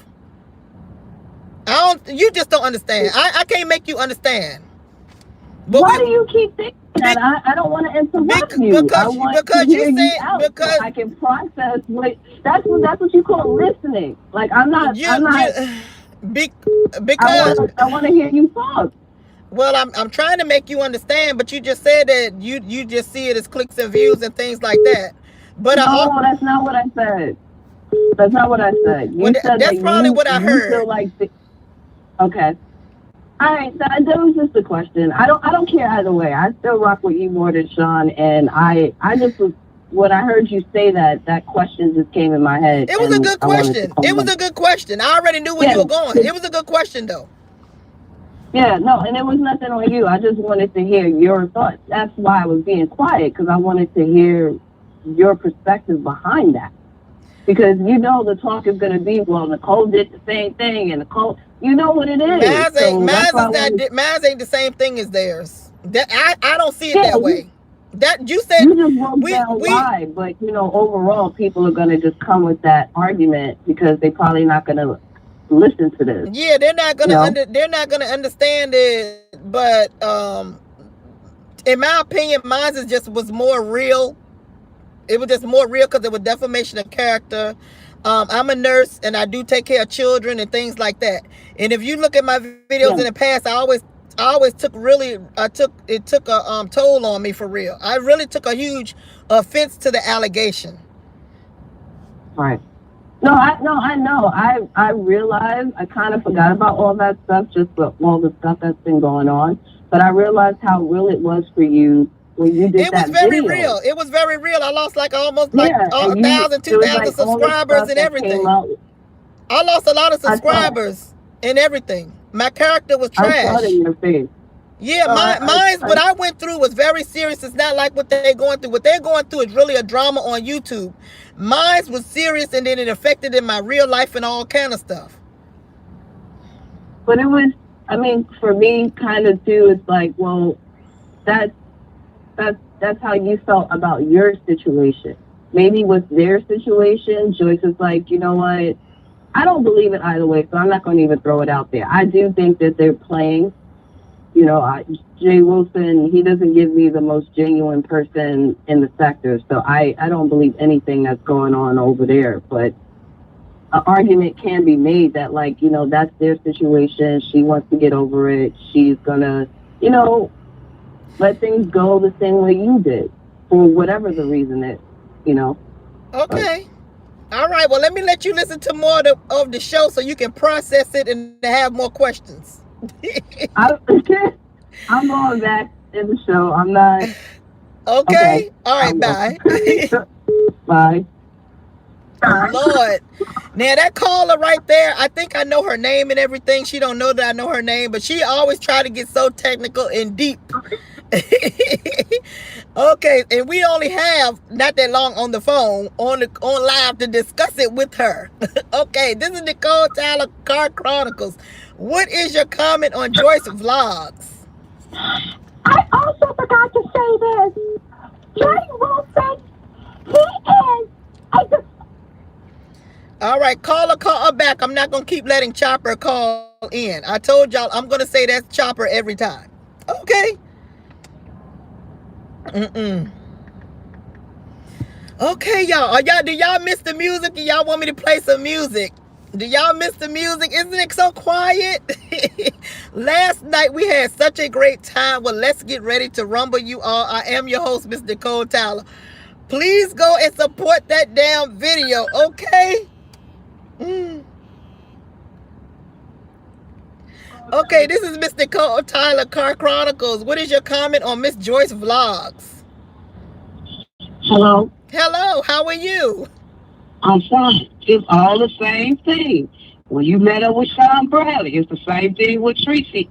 You just don't understand. I can't make you understand. But why do you keep thinking that? I don't want to interrupt you. I want to hear you out so I can process that's what you call listening. Like because I want to hear you talk. Well, I'm trying to make you understand, but you just said that you just see it as clicks and views and things like that. But no, that's not what I said. That's not what I said. You said that's probably what I heard. Feel like okay. All right, so that was just a question. I don't care either way. I still rock with you more than Sean, and I just was, when I heard you say that question just came in my head. It was a good question. It was a good question. I already knew where you were going. It was a good question, though. Yeah, no, and it was nothing on you. I just wanted to hear your thoughts. That's why I was being quiet, because I wanted to hear your perspective behind that. Because you know the talk is going to be, well, Nicole did the same thing, and Nicole, you know what it is. Maz ain't the same thing as theirs. That I don't see it that way. That you said you just broke down why, but you know, overall, people are going to just come with that argument because they're probably not going to listen to this. Yeah, they're not gonna they're not gonna understand it. But in my opinion, mine was more real. It was just more real because it was defamation of character. I'm a nurse and I do take care of children and things like that. And if you look at my videos in the past, I always took a toll on me for real. I really took a huge offense to the allegation. Right. No, I know. I realized I kind of forgot about all that stuff, just all the stuff that's been going on. But I realized how real it was for you when you did that video. It was very real. It was very real. I lost almost 1,000, 2,000 subscribers and everything. I lost a lot of subscribers and everything. My character was trash. I saw it in your face. Yeah, what I went through was very serious. It's not like what they're going through. What they're going through is really a drama on YouTube. Mine was serious, and then it affected in my real life and all kind of stuff. But it was, I mean, for me, kind of too. It's like, well, that's how you felt about your situation. Maybe with their situation, Joyce is like, you know what? I don't believe it either way, so I'm not going to even throw it out there. I do think that they're playing. You know, Jay Wilson, he doesn't give me the most genuine person in the sector. So I don't believe anything that's going on over there. But an argument can be made that, like, you know, that's their situation. She wants to get over it. She's going to, you know, let things go the same way you did for whatever the reason is, you know. Okay. All right. Well, let me let you listen to more of the show so you can process it and have more questions. I'm going back in the show. I'm not. Okay. All right. Bye. Bye. Lord. Now that caller right there, I think I know her name and everything. She don't know that I know her name, but she always try to get so technical and deep. Okay, and we only have not that long on the phone on live to discuss it with her. Okay, this is Nicole Tyler, Car Chronicles. What is your comment on Joyce Vlogs? I also forgot to say this. Jay Wilson, he is all right, call her back. I'm not gonna keep letting Chopper call in. I told y'all I'm gonna say that's Chopper every time. Okay. Okay, y'all. Do y'all miss the music? Do y'all want me to play some music? Do y'all miss the music? Isn't it so quiet? Last night we had such a great time. Well, let's get ready to rumble you all. I am your host, Miss Nicole Tyler. Please go and support that damn video, okay? Okay, this is Miss Nicole Tyler, Car Chronicles. What is your comment on Miss Joyce Vlogs? Hello. Hello, how are you? I'm fine. It's all the same thing. When you met up with Sean Bradley, it's the same thing with Tracy.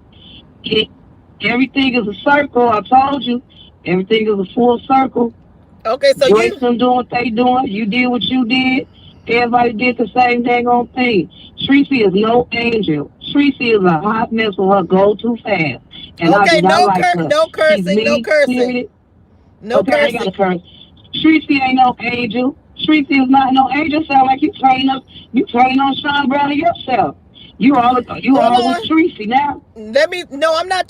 Everything is a circle. I told you. Everything is a full circle. Okay, so Joyce them doing what they doing. You did what you did. Everybody did the same dang old thing. Tracy is no angel. Tracy is a hot mess with her go too fast. And okay, no cursing. No cursing. No cursing. I gotta curse. Tracy ain't no angel. Tracy is not no angel. Sound like you train on Sean Bradley yourself. You all with Tracy now. I'm not